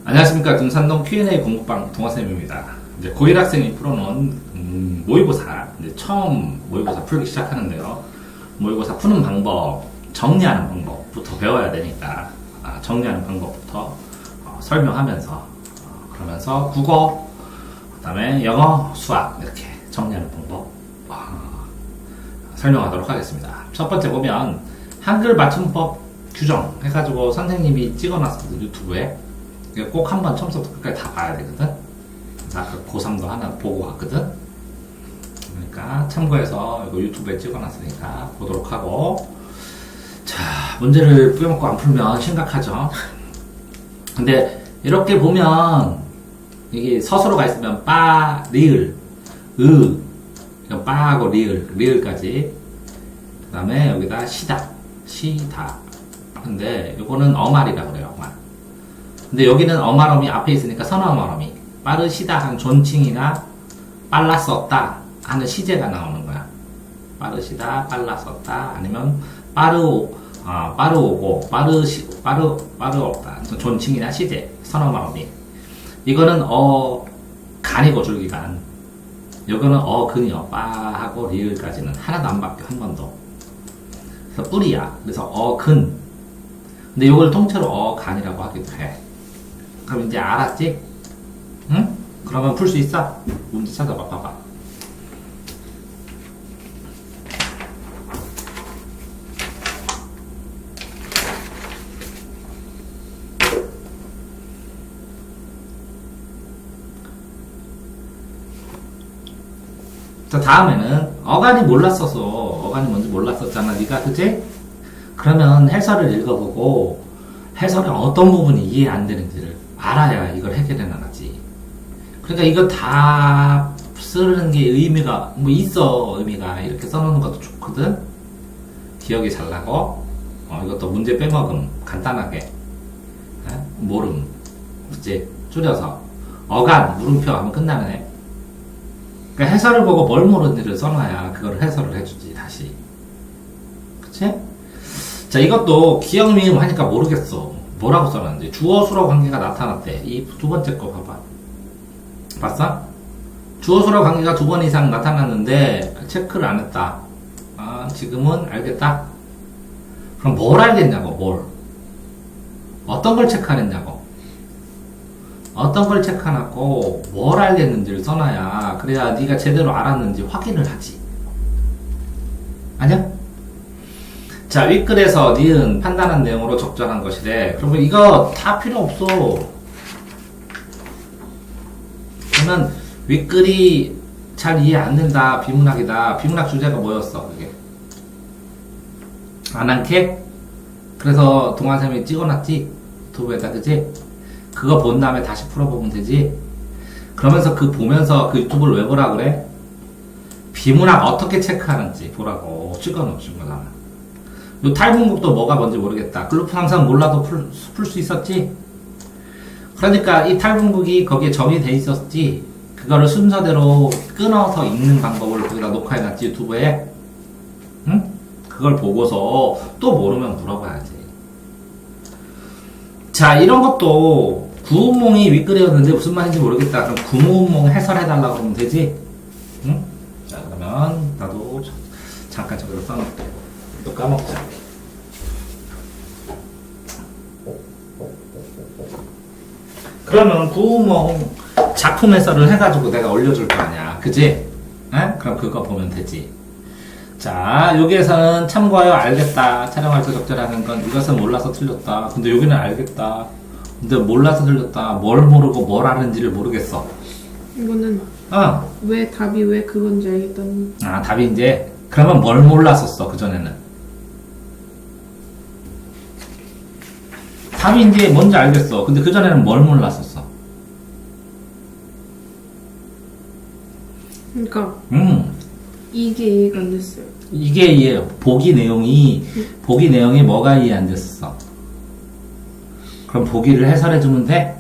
안녕하십니까. 등산동 Q&A 공부방 동화쌤입니다. 이제 고1 학생이 풀어놓은 모의고사, 이제 처음 모의고사 풀기 시작하는데요. 모의고사 푸는 방법, 정리하는 방법부터 배워야 되니까 정리하는 방법부터 설명하면서 그러면서 국어, 그 다음에 영어, 수학 이렇게 정리하는 방법 설명하도록 하겠습니다. 첫 번째 보면 한글 맞춤법 규정 해가지고 선생님이 찍어놨습니다. 유튜브에. 꼭 한번 처음부터 끝까지 다 봐야 되거든. 아까 고3도 하나 보고 왔거든. 그러니까 참고해서 이거 유튜브에 찍어놨으니까 보도록 하고, 자, 문제를 뿌려먹고 안 풀면 심각하죠. 근데 이렇게 보면 이게 서술어가 있으면 빠, 리을, 이건 빠하고 리을까지. 그 다음에 여기다 시다. 근데 이거는 어말이라고 그래요. 어말. 근데 여기는 어말어미 앞에 있으니까 선어어말어미. 빠르시다 한 존칭이나 빨랐었다 하는 시제가 나오는 거야. 빠르시다, 빨랐었다, 아니면 빠르오고, 빠르없다. 존칭이나 시제, 선어어말어미. 이거는 간이고 줄기간. 여기는 근이요. 빠하고 리을까지는 하나도 안 바뀌어, 한 번도. 그래서 뿌리야. 그래서 근. 근데 이걸 통째로 간이라고 하기도 해. 그럼 이제 알았지? 응? 그러면 풀 수 있어? 문제 찾아봐, 봐봐. 자, 다음에는 어간이 몰랐어서 어간이 뭔지 몰랐었잖아, 네가, 그치? 그러면 해설을 읽어보고 해설의 어떤 부분이 이해 안 되는지를 알아야 이걸 해결해 나가지. 그러니까 이거 다 쓰는 게 의미가 뭐 있어. 의미가 이렇게 써놓는 것도 좋거든. 기억이 잘 나고 이것도 문제 빼먹음 간단하게 모름 이제 줄여서 어간 물음표 하면 끝나네. 그러니까 해설을 보고 뭘 모르는지를 써놔야 그걸 해설을 해주지 다시. 그치? 자, 이것도 기억 미음 하니까 모르겠어. 뭐라고 써놨는지. 주어 수로 관계가 나타났대. 이 두 번째 거 봐봐. 봤어? 주어 수로 관계가 2번 이상 나타났는데 체크를 안 했다. 지금은 알겠다. 그럼 뭘 알겠냐고. 뭘. 어떤 걸 체크 안 했냐고. 어떤 걸 체크 안 했고 뭘 알겠는지를 써놔야 그래야 네가 제대로 알았는지 확인을 하지. 아니야? 자, 윗글에서 니은 판단한 내용으로 적절한 것이래. 그러면 이거 다 필요 없어. 그러면 윗글이 잘 이해 안 된다. 비문학이다. 비문학 주제가 뭐였어? 그게 안한캐? 그래서 동화쌤이 찍어놨지? 유튜브에다, 그지? 그거 본 다음에 다시 풀어보면 되지? 그러면서 보면서 그 유튜브를 왜 보라 그래? 비문학 어떻게 체크하는지 보라고 찍어놓으신 거잖아. 요 탈분국도 뭐가 뭔지 모르겠다. 글루프 항상 몰라도 풀 수 있었지? 그러니까 이 탈분국이 거기에 정의돼 있었지? 그거를 순서대로 끊어서 읽는 방법을 거기다 녹화해놨지, 유튜브에? 응? 그걸 보고서 또 모르면 물어봐야지. 자, 이런 것도 구운몽이 윗글이었는데 무슨 말인지 모르겠다. 그럼 구운몽 해설해달라고 하면 되지? 응? 자, 그러면 나도 잠깐 저기로 써놓을게. 또 까먹자. 그러면 구운몽 작품 해설을 해가지고 내가 올려줄 거 아니야. 그지? 에? 그럼 그거 보면 되지. 자, 여기에서는 참고하여 알겠다. 촬영할 때 적절하는 건 이것은 몰라서 틀렸다. 근데 여기는 알겠다. 근데 몰라서 틀렸다. 뭘 모르고 뭘 아는지를 모르겠어. 이거는 왜 답이 왜 그건지 알겠다는. 답이 이제 그러면 뭘 몰랐었어 그전에는. 답이 이제 뭔지 알겠어. 근데 그전에는 뭘 몰랐었어. 그러니까 이게 이해가 안 됐어요. 이게 이해. 보기 내용이 뭐가 이해 안 됐었어. 그럼 보기를 해설해주면 돼?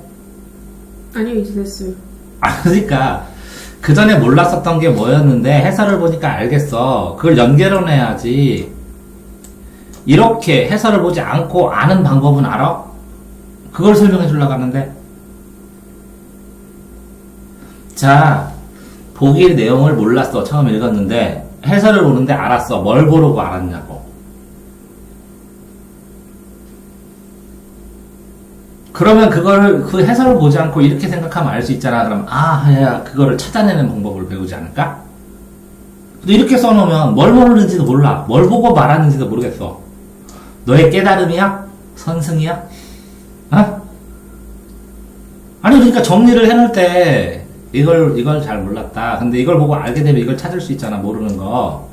아니요, 이제 됐어요. 그러니까 그 전에 몰랐었던 게 뭐였는데 해설을 보니까 알겠어. 그걸 연결해내야지. 이렇게 해설을 보지 않고 아는 방법은 알아? 그걸 설명해 주려고 하는데 자, 보기 내용을 몰랐어. 처음 읽었는데 해설을 보는데 알았어. 뭘 보려고 알았냐고. 그러면 그 해설을 보지 않고 이렇게 생각하면 알 수 있잖아. 그럼 야, 그거를 찾아내는 방법을 배우지 않을까? 근데 이렇게 써놓으면 뭘 모르는지도 몰라. 뭘 보고 말하는지도 모르겠어. 너의 깨달음이야? 선승이야? 어? 아니, 그러니까 정리를 해놓을 때 이걸 잘 몰랐다. 근데 이걸 보고 알게 되면 이걸 찾을 수 있잖아. 모르는 거.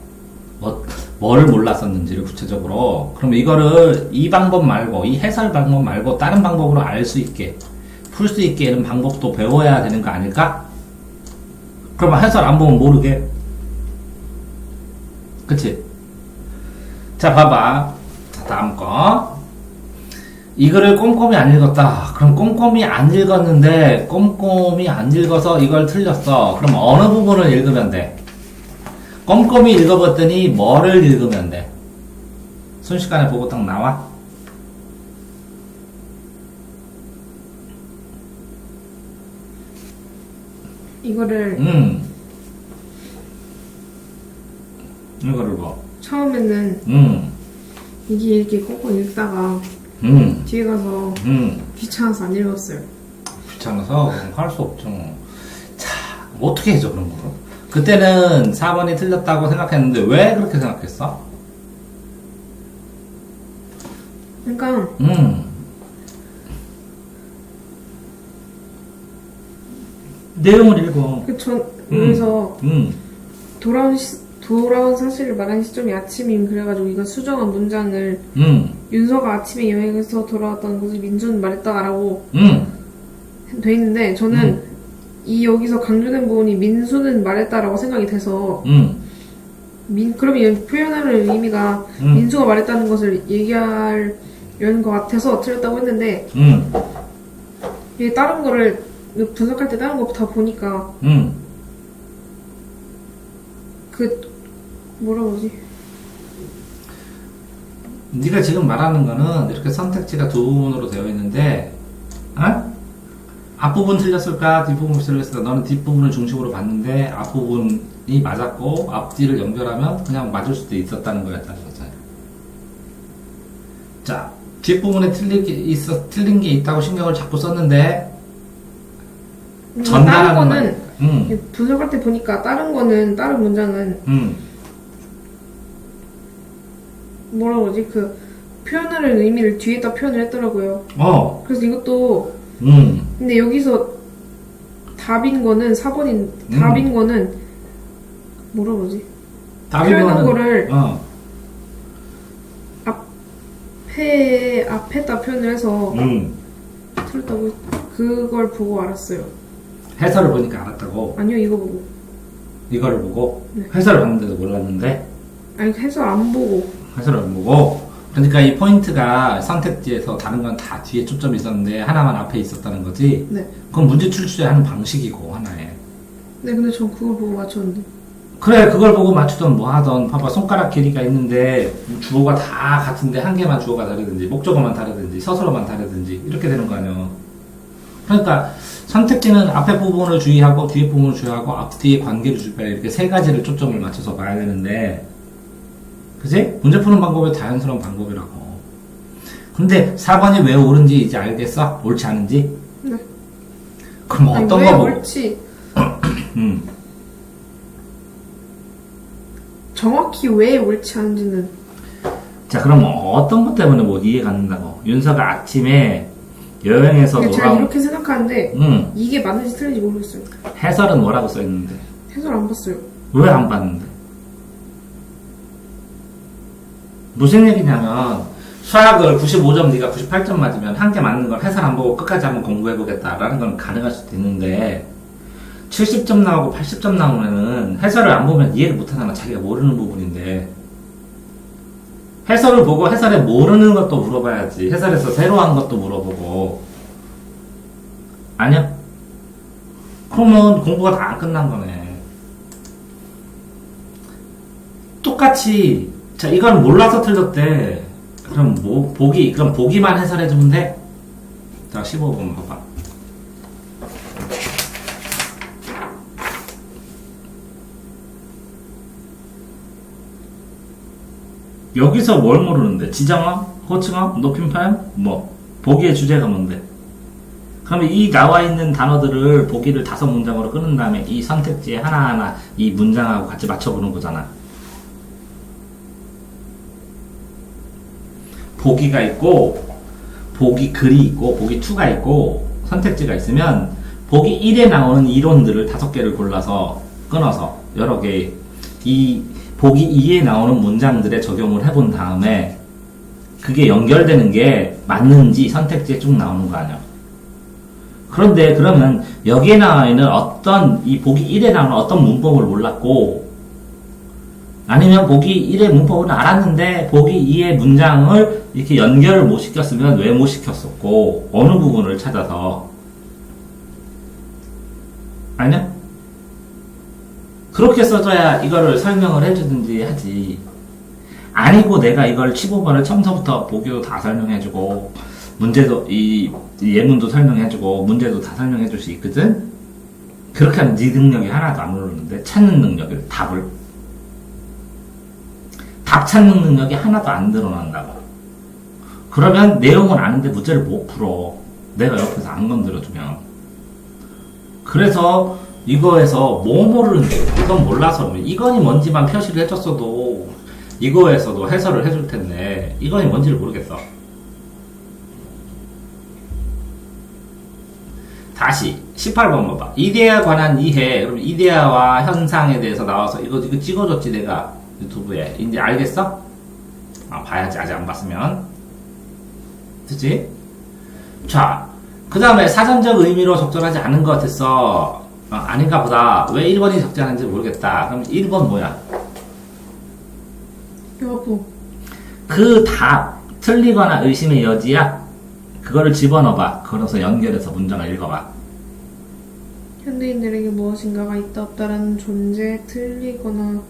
뭐를 몰랐었는지를 구체적으로. 그럼 이거를 이 방법 말고, 이 해설 방법 말고 다른 방법으로 알 수 있게, 풀 수 있게 이런 방법도 배워야 되는 거 아닐까? 그러면 해설 안 보면 모르게. 그치? 자, 봐봐. 자, 다음 거. 이 글을 꼼꼼히 안 읽었다. 그럼 꼼꼼히 안 읽었는데, 꼼꼼히 안 읽어서 이걸 틀렸어. 그럼 어느 부분을 읽으면 돼? 꼼꼼히 읽어봤더니 뭐를 읽으면 돼? 순식간에 보고 딱 나와? 이거를 이거를 뭐? 처음에는 이게 이렇게 꼼꼼히 읽다가 뒤에 가서 귀찮아서 안 읽었어요. 귀찮아서 할 수 없죠. 자, 뭐 어떻게 해줘 그런 거? 그때는 4번이 틀렸다고 생각했는데 왜 그렇게 생각했어? 그러니까 내용을 읽어. 여기서 돌아온 사실을 말하는 시점이 아침임. 그래가지고 이건 수정한 문장을 윤서가 아침에 여행에서 돌아왔다는 것을 민수는 말했다라고 돼 있는데 저는 이 여기서 강조된 부분이 민수는 말했다라고 생각이 돼서 그러면 여기 표현하는 의미가 민수가 말했다는 것을 얘기하려는 것 같아서 틀렸다고 했는데 이게 다른 거를 분석할 때 다른 거 다 보니까 뭐라 그러지? 네가 지금 말하는 거는 이렇게 선택지가 두 부분으로 되어 있는데 앞부분 틀렸을까? 뒷부분 틀렸을까? 너는 뒷부분을 중심으로 봤는데 앞부분이 맞았고 앞뒤를 연결하면 그냥 맞을 수도 있었다는 거였다는 거잖아요. 자, 뒷부분에 틀린 게 있다고 신경을 자꾸 썼는데 다른 거는 분석할 때 보니까 다른 문장은 뭐라 그러지? 표현하는 의미를 뒤에다 표현을 했더라고요. 그래서 이것도 근데 여기서 답인 거는 4번인 답인 거는 뭐라 그러지? 표현한 거를 앞에다 표현을 해서 틀렸다고 그걸 보고 알았어요. 해설을 보니까 알았다고? 아니요, 이거 보고. 이거를 보고? 네. 해설을 봤는데도 몰랐는데? 아니, 해설 안 보고. 해설을 안 보고? 그러니까 이 포인트가 선택지에서 다른 건 다 뒤에 초점이 있었는데 하나만 앞에 있었다는 거지? 네. 그건 문제 출제하는 방식이고 하나에. 네, 근데 전 그걸 보고 맞췄는데. 그래, 그걸 보고 맞추던 뭐 하던 봐봐, 손가락 길이가 있는데 주어가 다 같은데 한 개만 주어가 다르든지 목적어만 다르든지 서술어만 다르든지 이렇게 되는 거 아니야. 그러니까 선택지는 앞에 부분을 주의하고 뒤에 부분을 주의하고 앞뒤의 관계를 주의하고 이렇게 세 가지를 초점을 맞춰서 봐야 되는데, 그지? 문제 푸는 방법이 자연스러운 방법이라고. 근데 4번이 왜 옳은지 이제 알겠어? 옳지 않은지? 네. 그럼 아니, 어떤 왜 거 보고? 옳지? 정확히 왜 옳지 않은지는. 자, 그럼 어떤 것 때문에 못 이해가 안 된다고? 윤서가 아침에 여행에서 제가 이렇게 생각하는데 이게 맞는지 틀린지 모르겠어요. 해설은 뭐라고 써있는데? 해설 안 봤어요. 왜 안 봤는데? 무슨 얘기냐면 수학을 95점 네가 98점 맞으면 한 개 맞는 걸 해설 안 보고 끝까지 한번 공부해보겠다라는 건 가능할 수도 있는데 70점 나오고 80점 나오면은 해설을 안 보면 이해를 못하잖아. 자기가 모르는 부분인데 해설을 보고 해설에 모르는 것도 물어봐야지. 해설에서 새로 한 것도 물어보고. 아니야? 그러면 공부가 다 안 끝난 거네. 똑같이 자, 이건 몰라서 틀렸대. 그럼 그럼 보기만 해설해주면 돼? 자, 15번 봐봐. 여기서 뭘 모르는데? 지정어? 호칭어? 높임표현? 뭐? 보기의 주제가 뭔데? 그러면 이 나와 있는 단어들을 보기를 5문장으로 끊은 다음에 이 선택지에 하나하나 이 문장하고 같이 맞춰보는 거잖아. 보기가 있고, 보기 글이 있고, 보기 2가 있고, 선택지가 있으면 보기 1에 나오는 이론들을 5개를 골라서 끊어서 여러 개, 이 보기 2에 나오는 문장들에 적용을 해본 다음에 그게 연결되는 게 맞는지 선택지에 쭉 나오는 거 아니야. 그런데 그러면 여기에 나와 있는 어떤 이 보기 1에 나오는 어떤 문법을 몰랐고 아니면 보기 1의 문법은 알았는데 보기 2의 문장을 이렇게 연결을 못 시켰으면 왜 못 시켰었고 어느 부분을 찾아서 아니야? 그렇게 써줘야 이거를 설명을 해주든지 하지. 아니고 내가 이걸 15번을 처음부터 보기도 다 설명해주고 문제도 이 예문도 설명해주고 문제도 다 설명해줄 수 있거든. 그렇게 하면 네 능력이 하나도 안 오르는데 찾는 능력을 답 찾는 능력이 하나도 안 드러난다고. 그러면 내용은 아는데 문제를 못 풀어. 내가 옆에서 안 건드려주면. 그래서 이거에서 뭐 모르는지 이건 몰라서 이건이 뭔지만 표시를 해줬어도 이거에서도 해설을 해줄 텐데 이건이 뭔지를 모르겠어. 다시 18번 봐봐. 이데아에 관한 이해. 그럼 이데아와 현상에 대해서 나와서 이거 찍어줬지 내가 유튜브에. 이제 알겠어? 봐야지 아직 안 봤으면. 그치? 자, 그 다음에 사전적 의미로 적절하지 않은 것 같았어. 아닌가 보다. 왜 1번이 적절한지 모르겠다. 그럼 1번 뭐야? 여부. 그 답 틀리거나 의심의 여지야? 그거를 집어넣어봐. 걸어서 연결해서 문장을 읽어봐. 현대인들에게 무엇인가가 있다 없다라는 존재, 틀리거나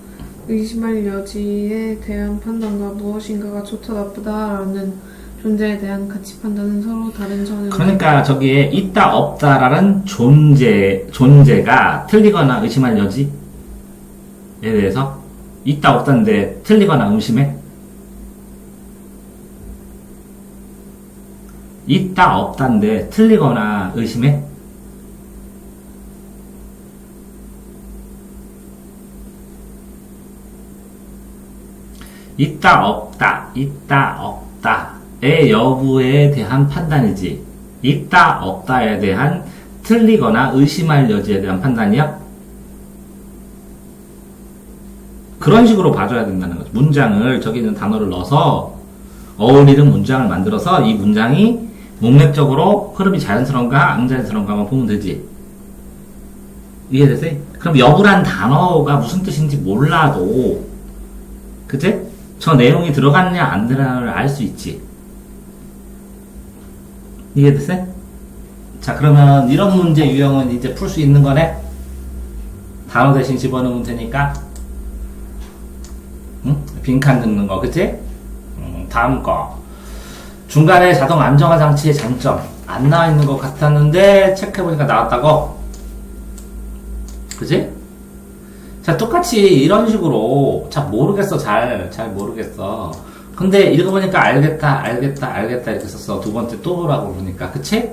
의심할 여지에 대한 판단과 무엇인가가 좋다 나쁘다라는 존재에 대한 가치 판단은 서로 다른 차원의 그러니까 저기에 있다 없다라는 존재가 틀리거나 의심할 여지에 대해서 있다 없다인데 틀리거나 의심해? 있다 없다인데 틀리거나 의심해? 있다 없다의 여부에 대한 판단이지. 있다 없다에 대한 틀리거나 의심할 여지에 대한 판단이야? 그런 식으로 봐줘야 된다는 거죠. 문장을 저기 있는 단어를 넣어서 어울리는 문장을 만들어서 이 문장이 문맥적으로 흐름이 자연스러운가 안 자연스러운가만 보면 되지. 이해되세요? 그럼 여부란 단어가 무슨 뜻인지 몰라도 그치? 저 내용이 들어갔냐 안 들어갔냐를 알 수 있지. 이해됐어요? 자, 그러면 이런 문제 유형은 이제 풀 수 있는 거네? 단어 대신 집어넣으면 되니까. 응? 빈칸 넣는 거, 그치? 다음 거. 중간에 자동 안정화 장치의 장점. 안 나와 있는 것 같았는데, 체크해보니까 나왔다고? 그치? 자, 똑같이 이런 식으로, 모르겠어, 잘 모르겠어. 근데 읽어보니까 알겠다, 이렇게 썼어. 두 번째 또 보라고 그러니까. 그치?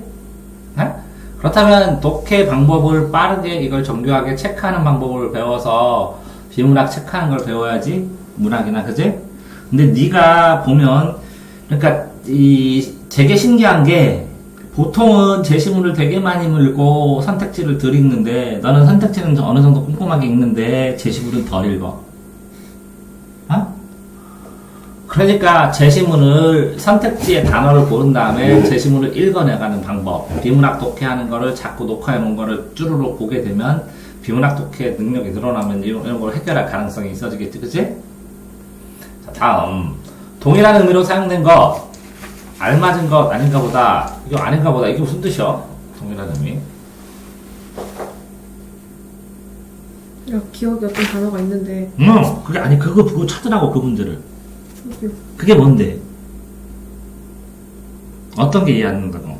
네? 그렇다면, 독해 방법을 빠르게 이걸 정교하게 체크하는 방법을 배워서, 비문학 체크하는 걸 배워야지. 문학이나, 그치? 근데 네가 보면, 그러니까, 되게 신기한 게, 보통은 제시문을 되게 많이 읽고 선택지를 덜 읽는데 너는 선택지는 어느 정도 꼼꼼하게 읽는데 제시문은 덜 읽어. 어? 그러니까 제시문을 선택지의 단어를 고른 다음에 제시문을 읽어내가는 방법. 비문학 독해하는 거를 자꾸 녹화해 놓은 거를 쭈루룩 보게 되면 비문학 독해 능력이 늘어나면 이런 걸 해결할 가능성이 있어지겠지, 그치? 자, 다음. 동일한 의미로 사용된 것. 알맞은 것 아닌가 보다. 이거 아닌가 보다. 이게 무슨 뜻이야? 동일한 의미. 기억에 어떤 단어가 있는데. 그게 아니 그거 찾으라고 그 문제를. 여기요. 그게 뭔데? 어떤 게 이해 안 된다고?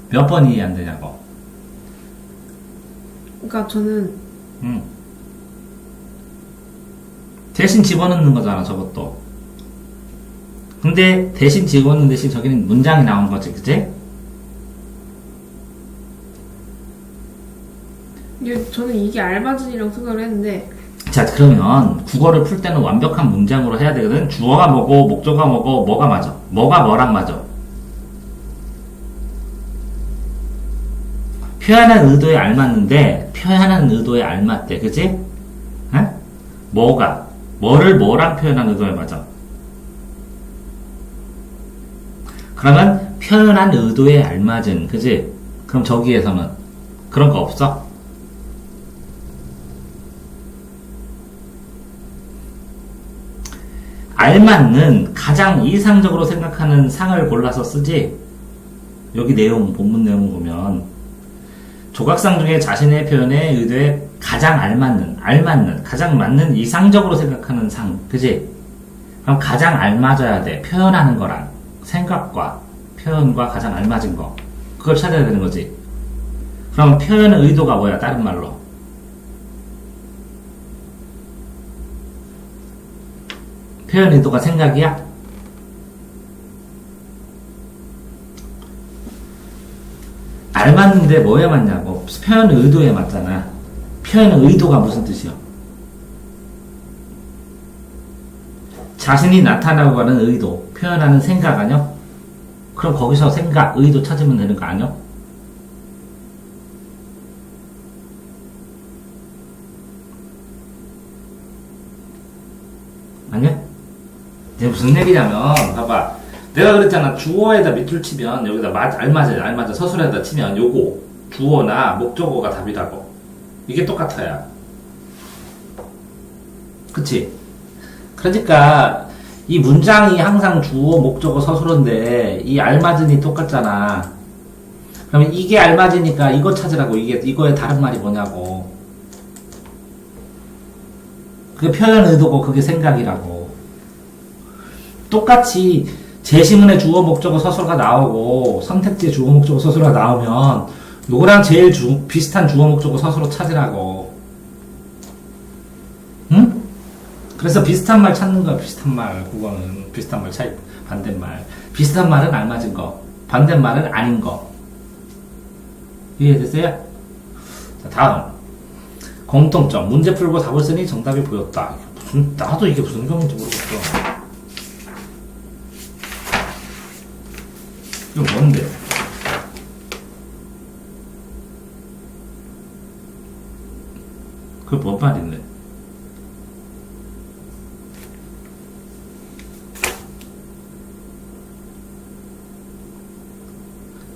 몇 번 이해 안 되냐고? 그러니까 저는 대신 집어넣는 거잖아, 저것도. 근데 대신 집어넣는 대신 저기는 문장이 나온 거지, 그치? 저는 이게 알맞은이라고 생각을 했는데. 자, 그러면 국어를 풀 때는 완벽한 문장으로 해야 되거든. 주어가 뭐고, 목적어가 뭐고, 뭐가 맞아. 뭐가 뭐랑 맞아. 표현한 의도에 알맞는데, 표현한 의도에 알맞대, 그치? 에? 뭐가? 뭐를 뭐랑 표현한 의도에 맞아. 그러면 표현한 의도에 알맞은, 그치? 그럼 저기에서는 그런 거 없어? 알맞는 가장 이상적으로 생각하는 상을 골라서 쓰지. 여기 내용, 본문 내용 보면 조각상 중에 자신의 표현에 의도에 가장 알맞는, 가장 맞는 이상적으로 생각하는 상, 그지? 그럼 가장 알맞아야 돼. 표현하는 거랑 생각과 표현과 가장 알맞은 거, 그걸 찾아야 되는 거지. 그럼 표현의 의도가 뭐야? 다른 말로 표현 의도가 생각이야? 알맞는데 뭐에 맞냐고. 표현 의도에 맞잖아. 표현 의도가 무슨 뜻이야? 자신이 나타나고 하는 의도, 표현하는 생각 아니야? 그럼 거기서 생각, 의도 찾으면 되는 거 아니야? 아니야? 이제 무슨 얘기냐면, 봐봐. 내가 그랬잖아. 주어에다 밑줄 치면, 여기다 알맞아. 서술에다 치면, 요거, 주어나 목적어가 답이라고. 이게 똑같아야. 그치? 그러니까, 이 문장이 항상 주어, 목적어, 서술어인데, 이 알맞은이 똑같잖아. 그러면 이게 알맞으니까 이거 찾으라고. 이거의 다른 말이 뭐냐고. 그게 표현 의도고, 그게 생각이라고. 똑같이 제시문에 주어, 목적어, 서술어가 나오고 선택지에 주어, 목적어, 서술어가 나오면 요거랑 제일 비슷한 주어, 목적어, 서술어 찾으라고. 응? 그래서 비슷한 말 찾는 거야. 비슷한 말. 국어는 비슷한 말 차이, 반대말. 비슷한 말은 알맞은 거, 반대말은 아닌 거. 이해됐어요? 자, 다음. 공통점. 문제 풀고 답을 쓰니 정답이 보였다. 나도 이게 무슨 경우인지 모르겠어. 이거 뭔데? 그게 뭔 말인데?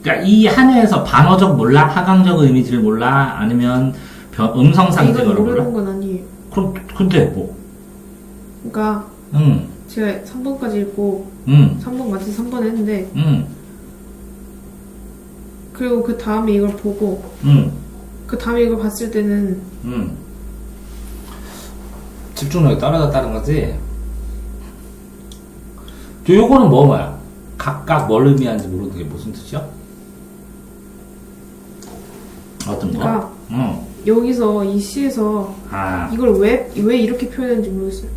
그러니까 이 한해에서 반어적 몰라? 하강적 의미지를 몰라? 아니면 음성상징어를 몰라? 모르는 건 아니에요. 그럼 근데 뭐? 그러니까 제가 3번까지 읽고 3번 맞지 3번 했는데 그리고 그 다음에 이걸 보고 그 다음에 이걸 봤을 때는 집중력이 떨어졌다는 거지? 요거는 뭐야? 각각 뭘 의미하는지 모르는 게 무슨 뜻이야? 어떤 거? 그러니까 여기서 이 시에서 이걸 왜 이렇게 표현했는지 모르겠어요.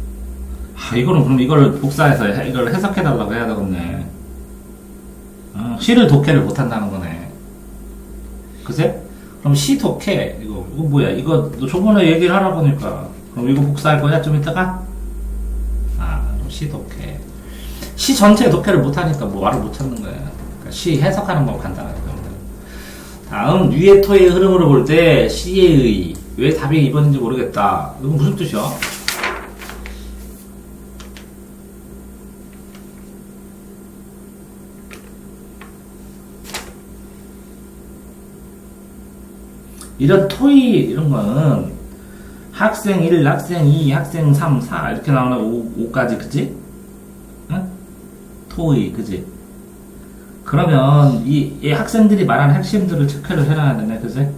이거는 그럼 이거를 복사해서 이걸 해석해달라고 해야 되겠네. 시를 독해를 못한다는 거네. 그치? 그럼 시 독해. 이거 뭐야? 이거 너 저번에 얘기를 하라고 하니까. 그럼 이거 복사할 거야? 좀 이따가? 그럼 시 독해. 시 전체 독해를 못하니까 뭐 말을 못 찾는 거야. 그러니까 시 해석하는 법 간단하게. 다음, 위의 토의 흐름으로 볼 때, 시의 의. 왜 답이 2번인지 모르겠다. 이건 무슨 뜻이야? 이런 토의, 이런 거는 학생 1, 학생 2, 학생 3, 4 이렇게 나오는 5까지, 그치? 응? 토의, 그치? 그러면 이 학생들이 말하는 핵심들을 체크를 해놔야 되네, 그치?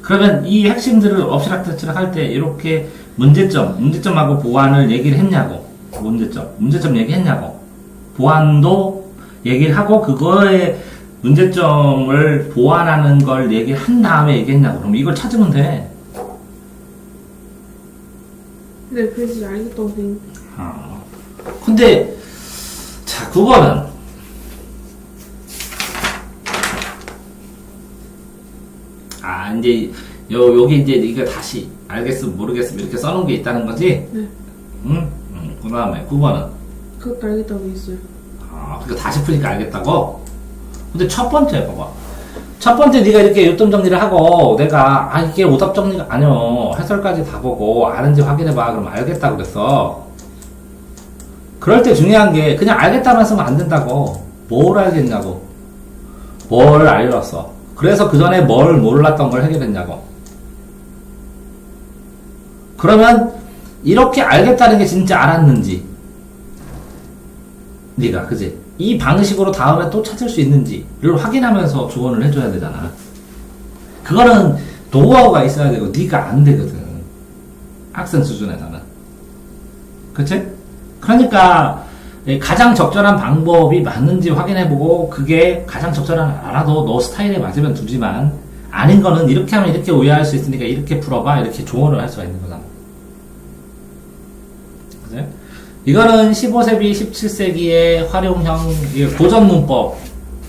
그러면 이 핵심들을 엎치락뒤치락 할 때 이렇게 문제점하고 보완을 얘기를 했냐고. 문제점 얘기했냐고. 보완도 얘기를 하고 그거에 문제점을 보완하는 걸 얘기한 다음에 얘기했냐고. 그럼 이걸 찾으면 돼. 네, 그래서 알겠다고 선생님. 근데 자 9번은 이제 여기 이제 이거 다시 알겠음 모르겠음 이렇게 써놓은 게 있다는 거지? 네. 그 다음에 9번은 그것도 알겠다고 했어요. 그러니까 다시 푸니까 알겠다고? 근데 첫 번째 봐봐. 첫 번째 네가 이렇게 요점 정리를 하고 내가 이게 오답 정리가 아니요 해설까지 다 보고 아는지 확인해봐 그럼 알겠다 그랬어. 그럴 때 중요한 게 그냥 알겠다만 쓰면 안 된다고. 뭘 알겠냐고. 뭘 알렸어. 그래서 그 전에 뭘 몰랐던 걸 해결했냐고. 그러면 이렇게 알겠다는 게 진짜 알았는지 네가 그지? 이 방식으로 다음에 또 찾을 수 있는지를 확인하면서 조언을 해줘야 되잖아. 그거는 노하우가 있어야 되고 네가 안 되거든. 학생 수준에서는. 그치? 그러니까 가장 적절한 방법이 맞는지 확인해보고 그게 가장 적절한 알아도 너 스타일에 맞으면 두지만 아닌 거는 이렇게 하면 이렇게 오해할 수 있으니까 이렇게 풀어봐 이렇게 조언을 할 수가 있는 거잖아. 그치? 이거는 15세기, 17세기의 활용형 고전 문법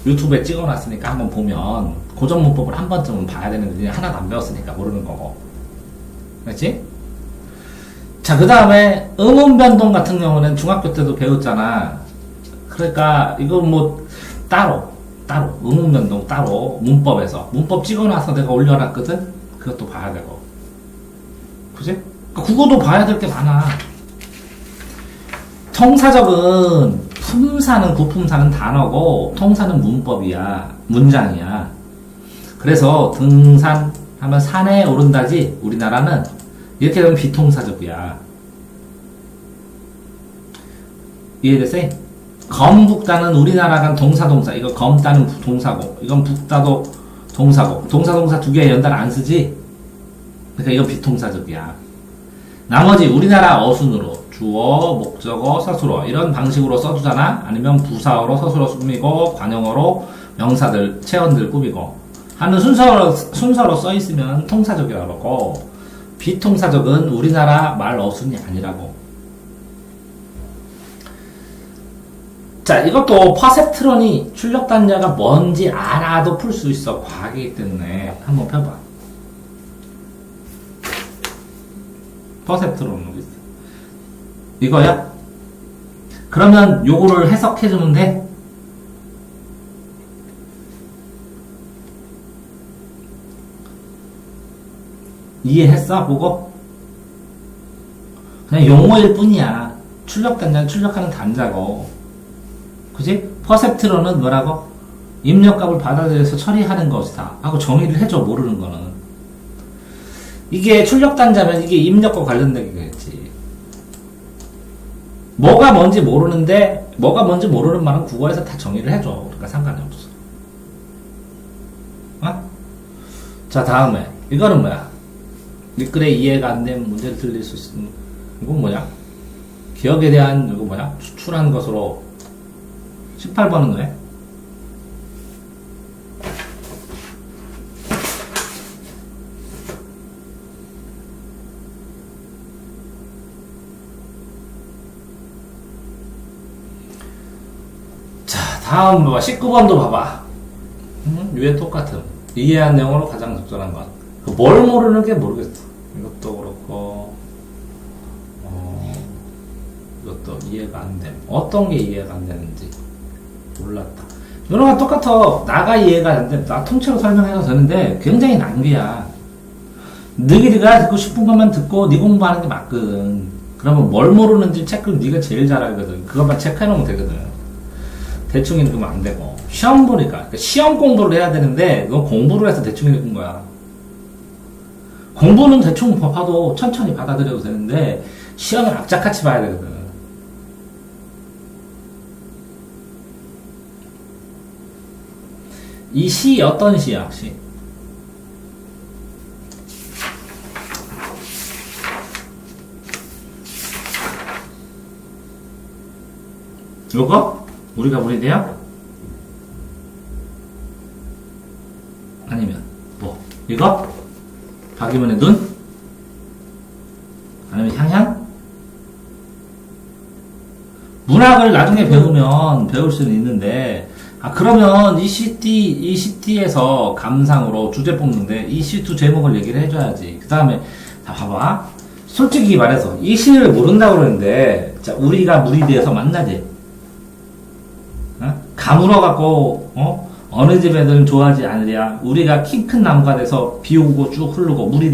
유튜브에 찍어놨으니까 한번 보면 고전 문법을 한 번쯤은 봐야 되는데 하나도 안 배웠으니까 모르는 거고. 그렇지? 자, 그 다음에 음운변동 같은 경우는 중학교 때도 배웠잖아. 그러니까 이거 뭐 따로 음운변동 따로 문법에서 문법 찍어놔서 내가 올려놨거든. 그것도 봐야 되고. 그지? 국어도 봐야 될 게 많아. 통사적은 품사는 구품사는 단어고 통사는 문법이야. 문장이야. 그래서 등산 하면 산에 오른다지 우리나라는 이렇게 되면 비통사적이야. 이해됐어요? 검북다는 우리나라가 동사동사 이거 검다는 동사고 이건 북다도 동사고 동사동사 두 개 연달 안 쓰지? 그러니까 이건 비통사적이야. 나머지 우리나라 어순으로 주어, 목적어, 서술어 이런 방식으로 써주잖아. 아니면 부사어로 서술어 꾸미고 관용어로 명사들, 체언들 꾸미고 하는 순서로 써있으면 통사적이라고 그러고 비통사적은 우리나라 말 어순이 아니라고. 자, 이것도 퍼셉트론이 출력단자가 뭔지 알아도 풀 수 있어. 과학이기 때문에 한번 펴봐. 퍼셉트론으로 있어. 이거야? 그러면 요거를 해석해주면 돼? 이해했어? 보고? 그냥 용어일 뿐이야. 출력단자는 출력하는 단자고. 그지? 퍼셉트론은 뭐라고? 입력값을 받아들여서 처리하는 것이다. 하고 정의를 해줘, 모르는 거는. 이게 출력단자면 이게 입력과 관련되겠지. 뭐가 뭔지 모르는데, 뭐가 뭔지 모르는 말은 국어에서 다 정의를 해줘. 그러니까 상관이 없어. 어? 자, 다음에. 이거는 뭐야? 미끌에 이해가 안 되면 문제를 들릴 수 있는, 이건 뭐냐? 기억에 대한, 이거 뭐냐? 추출한 것으로 18번은 왜? 자, 다음 뭐 19번도 봐봐. 위에 똑같은 이해한 내용으로 가장 적절한 것. 뭘 모르는 게 모르겠어. 이것도 그렇고 이것도 이해가 안 됨. 어떤 게 이해가 안 되는지 몰랐다. 이런 건 똑같아. 나가 이해가 안 돼. 나 통째로 설명해도 되는데 굉장히 낭비야. 너희들가 듣고 싶은 것만 듣고 네 공부하는 게 맞거든. 그러면 뭘 모르는지 체크를 네가 제일 잘 알거든. 그것만 체크해놓으면 되거든. 대충 읽으면 안 되고. 시험 보니까. 그러니까 시험 공부를 해야 되는데 너 공부를 해서 대충 읽은 거야. 공부는 대충 봐도 천천히 받아들여도 되는데 시험은 악착같이 봐야 되거든. 이 시 어떤 시야 혹시? 요거? 우리가 보내대요? 아니면 뭐 이거? 박이문의 눈? 아니면 향향? 문학을 나중에 배우면 배울 수는 있는데, 그러면 이 CT에서 감상으로 주제 뽑는데, 이 C2 제목을 얘기를 해줘야지. 그 다음에, 자, 봐봐. 솔직히 말해서, 이 시를 모른다고 그러는데, 자, 우리가 무리되어서 만나지. 가물어갖고, 어느 집 애들은 좋아하지 않으랴. 우리가 키 큰 나무가 돼서 비 오고 쭉 흐르고, 물이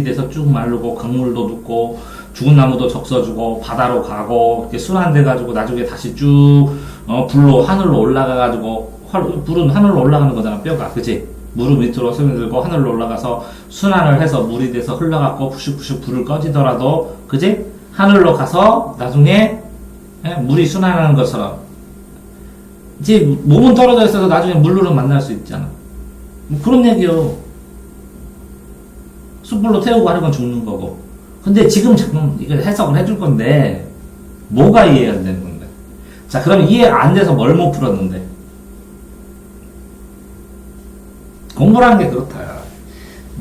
돼서 쭉 마르고, 강물도 눕고, 죽은 나무도 적셔주고, 바다로 가고, 이렇게 순환돼 가지고, 나중에 다시 쭉, 불로, 하늘로 올라가가지고, 불은 하늘로 올라가는 거잖아, 뼈가. 그치? 무릎 밑으로 스며들고, 하늘로 올라가서, 순환을 해서 물이 돼서 흘러갖고, 푸슉푸슉 불을 꺼지더라도, 그치? 하늘로 가서, 나중에, 물이 순환하는 것처럼. 이제, 몸은 떨어져 있어서 나중에 물로는 만날 수 있잖아. 뭐 그런 얘기요. 숯불로 태우고 하는 건 죽는 거고. 근데 지금 잠깐 이걸 해석을 해줄 건데, 뭐가 이해가 안 되는 건데? 자, 그럼 이해 안 돼서 뭘 못 풀었는데? 공부라는 게 그렇다.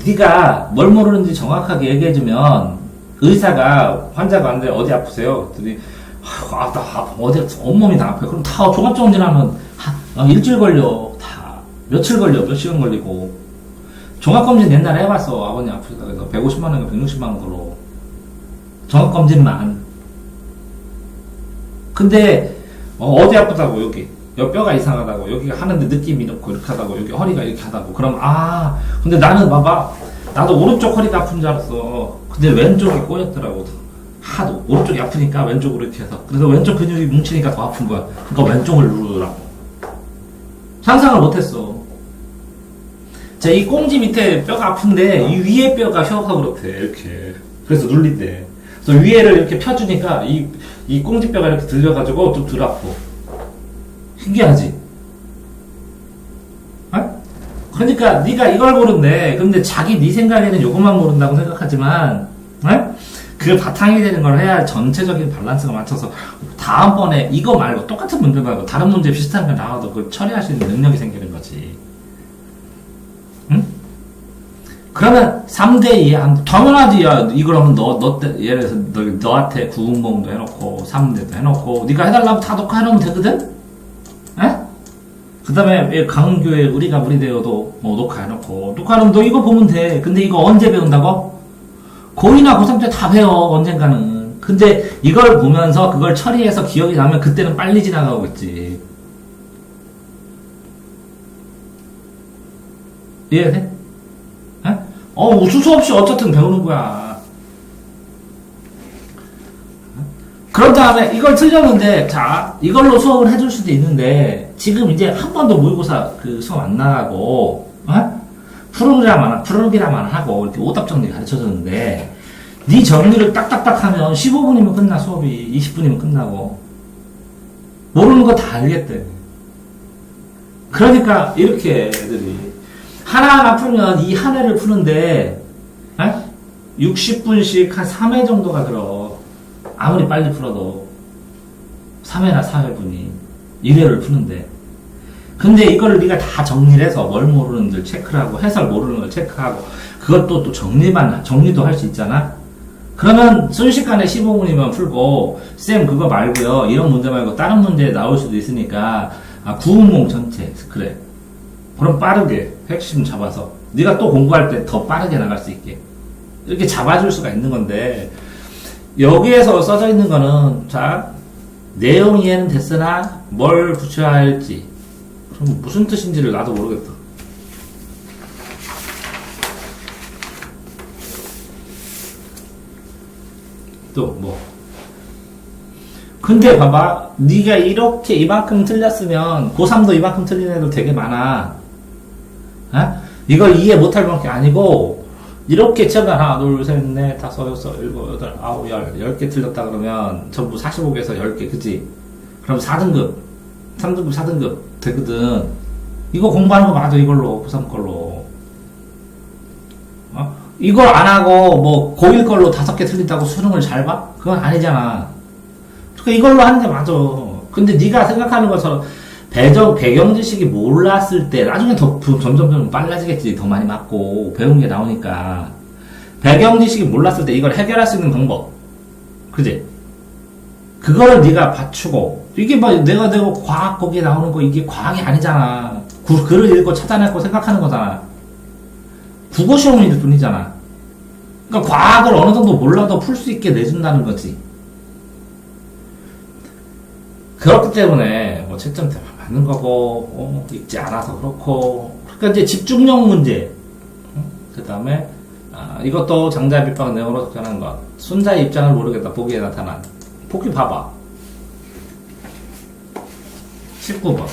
네가 뭘 모르는지 정확하게 얘기해주면, 의사가 환자가 왔는데 어디 아프세요? 그랬더니, 나 아파. 어디, 온몸이 다 아파요. 그럼 다 종합정진하면, 일주일 걸려. 다. 며칠 걸려. 몇 시간 걸리고. 종합검진 옛날에 해봤어. 아버님 아프시다 그래서 150만원인가 160만원 걸어. 종합검진만. 근데, 어디 아프다고, 여기. 여기 뼈가 이상하다고. 여기가 하는데 느낌이 이렇고, 이렇게 하다고. 여기 허리가 이렇게 하다고. 그럼, 근데 나는 봐봐. 나도 오른쪽 허리가 아픈 줄 알았어. 근데 왼쪽이 꼬였더라고. 하도. 오른쪽이 아프니까 왼쪽으로 이렇게 해서. 그래서 왼쪽 근육이 뭉치니까 더 아픈 거야. 그러니까 왼쪽을 누르더라고. 상상을 못했어. 자, 이 꽁지 밑에 뼈가 아픈데, 이 위에 뼈가 혀가 그렇대. 이렇게. 그래서 눌린대. 그래서 위에를 이렇게 펴주니까, 이 꽁지뼈가 이렇게 들려가지고 좀 덜 아프고. 신기하지? 그러니까 네가 이걸 모른대. 근데 네 생각에는 요것만 모른다고 생각하지만, 그 바탕이 되는 걸 해야 전체적인 밸런스가 맞춰서 다음번에 이거 말고 똑같은 문제 말고 다른 문제 비슷한 거 나와도 그걸 처리할 수 있는 능력이 생기는 거지. 응? 그러면 3대2 당연하지. 야, 이거라면 예를 들어서 너한테 구운봉도 해놓고 3대도 해놓고 네가 해달라고 다 녹화해놓으면 되거든? 그 다음에 강교회 우리가 무리되어도 녹화해놓으면 너 이거 보면 돼. 근데 이거 언제 배운다고? 고2나 고3 때 다 배워, 언젠가는. 근데 이걸 보면서 그걸 처리해서 기억이 나면 그때는 빨리 지나가고 있지. 이해돼? 수수 없이 어쨌든 배우는 거야. 그런 다음에 이걸 틀렸는데, 자, 이걸로 수업을 해줄 수도 있는데, 지금 이제 한 번도 모의고사 수업 안 나가고, 프로그램만 하고 이렇게 오답 정리 가르쳐줬는데 네 정리를 딱딱딱 하면 15분이면 끝나. 수업이 20분이면 끝나고 모르는 거 다 알겠대. 그러니까 이렇게 애들이 하나하나 풀면 이 한 회를 푸는데 60분씩 한 3회 정도가 들어. 아무리 빨리 풀어도 3회나 4회분이 1회를 푸는데, 근데 이거를 네가 다 정리를 해서 뭘 모르는지 체크를 하고 해설 모르는 걸 체크하고 그것도 또 정리도 할 수 있잖아. 그러면 순식간에 15분이면 풀고, 쌤 그거 말고요, 이런 문제 말고 다른 문제 나올 수도 있으니까 구운몽 전체 그래. 그럼 빠르게 핵심 잡아서 네가 또 공부할 때 더 빠르게 나갈 수 있게 이렇게 잡아줄 수가 있는 건데, 여기에서 써져 있는 거는 자, 내용 이해는 됐으나 뭘 붙여야 할지, 그럼 무슨 뜻인지를 나도 모르겠다. 또 뭐. 근데 봐봐, 네가 이렇게 이만큼 틀렸으면 고3도 이만큼 틀린 애들 되게 많아. 이걸 이해 못할 만큼 아니고, 이렇게 처음에 하나, 둘, 셋, 넷, 다섯, 여섯, 일곱, 여덟, 아홉, 10개 틀렸다 그러면 전부 45개에서 10개, 그치? 그럼 4등급, 3등급, 4등급 되거든. 이거 공부하는 거 맞아, 이걸로, 고3 걸로. 이걸 안 하고, 뭐, 고1 걸로 5개 틀린다고 수능을 잘 봐? 그건 아니잖아. 그러니까 이걸로 하는 게 맞아. 근데 네가 생각하는 것처럼 배경 지식이 몰랐을 때 나중에 더 점점 빨라지겠지. 더 많이 맞고 배운 게 나오니까. 배경 지식이 몰랐을 때 이걸 해결할 수 있는 방법, 그지? 그거를 네가 받추고, 이게 뭐 내가 과학 거기에 나오는 거 이게 과학이 아니잖아. 글을 읽고 찾아내고 생각하는 거잖아. 국어 시험일 뿐이잖아. 그러니까 과학을 어느 정도 몰라도 풀 수 있게 내준다는 거지. 그렇기 때문에 뭐 채점대 맞는 거고, 읽지 않아서 그렇고. 그러니까 이제 집중력 문제. 그 다음에 이것도 장자의 빗방울 내용으로 적절한 것. 순자의 입장을 모르겠다. 보기에 나타난. 보기 봐봐. 19번.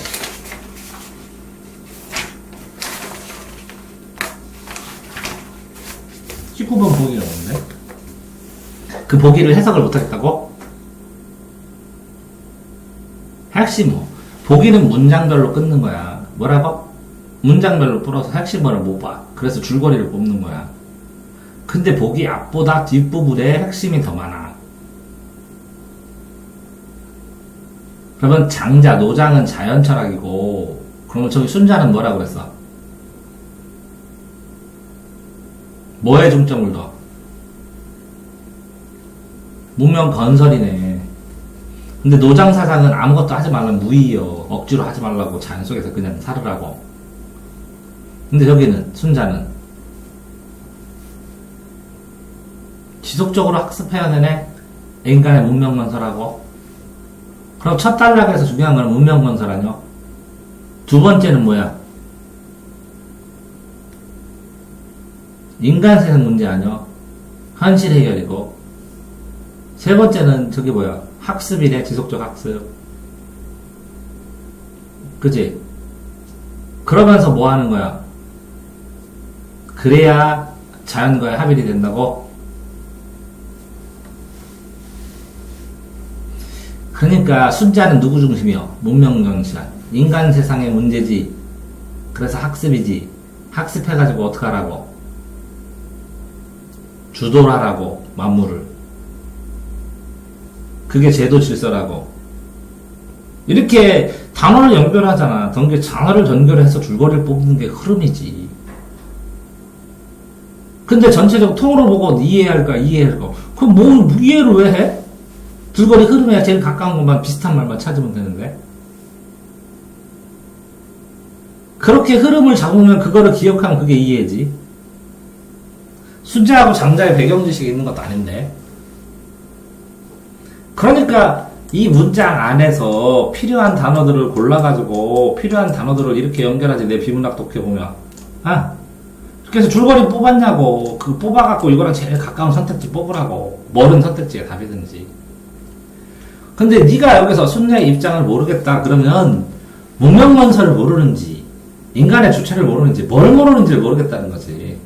19번 보기가 뭔데? 그 보기를 해석을 못하겠다고? 핵심 뭐. 보기는 문장별로 끊는 거야. 뭐라고? 문장별로 풀어서 핵심을 못 봐. 그래서 줄거리를 뽑는 거야. 근데 보기 앞보다 뒷부분에 핵심이 더 많아. 그러면 장자, 노장은 자연철학이고, 그러면 저기 순자는 뭐라 그랬어? 뭐에 중점을 둬? 문명 건설이네. 근데 노장사상은 아무것도 하지 말라면 무의요. 억지로 하지 말라고 자연 속에서 그냥 살으라고. 근데 여기는 순자는 지속적으로 학습해야 되네. 인간의 문명 건설하고. 그럼 첫 단락에서 중요한 건 문명 건설 아니야? 두 번째는 뭐야? 인간 세상 문제 아니야? 현실 해결이고. 세 번째는 저기 뭐야? 학습이네. 지속적 학습. 그치? 그러면서 뭐 하는 거야? 그래야 자연과의 합일이 된다고? 그러니까 순자는 누구 중심이요? 문명 정신. 인간 세상의 문제지. 그래서 학습이지. 학습해가지고 어떡하라고? 주도를 하라고. 만물을. 그게 제도 질서라고. 이렇게 단어를 연결하잖아. 단어를 연결해서 줄거리를 뽑는 게 흐름이지. 근데 전체적으로 통으로 보고 이해할까? 그럼 뭐 이해를 왜 해? 줄거리 흐름에 제일 가까운 것만 비슷한 말만 찾으면 되는데. 그렇게 흐름을 잡으면 그거를 기억하면 그게 이해지. 순자하고 장자의 배경 지식이 있는 것도 아닌데. 그러니까 이 문장 안에서 필요한 단어들을 골라가지고 필요한 단어들을 이렇게 연결하지. 내 비문학 독해 보면. 그래서 줄거리 뽑았냐고. 그 뽑아갖고 이거랑 제일 가까운 선택지 뽑으라고. 뭐든 선택지가 답이든지. 근데 네가 여기서 순자의 입장을 모르겠다 그러면 문명건설을 모르는지 인간의 주체를 모르는지 뭘 모르는지를 모르겠다는 거지.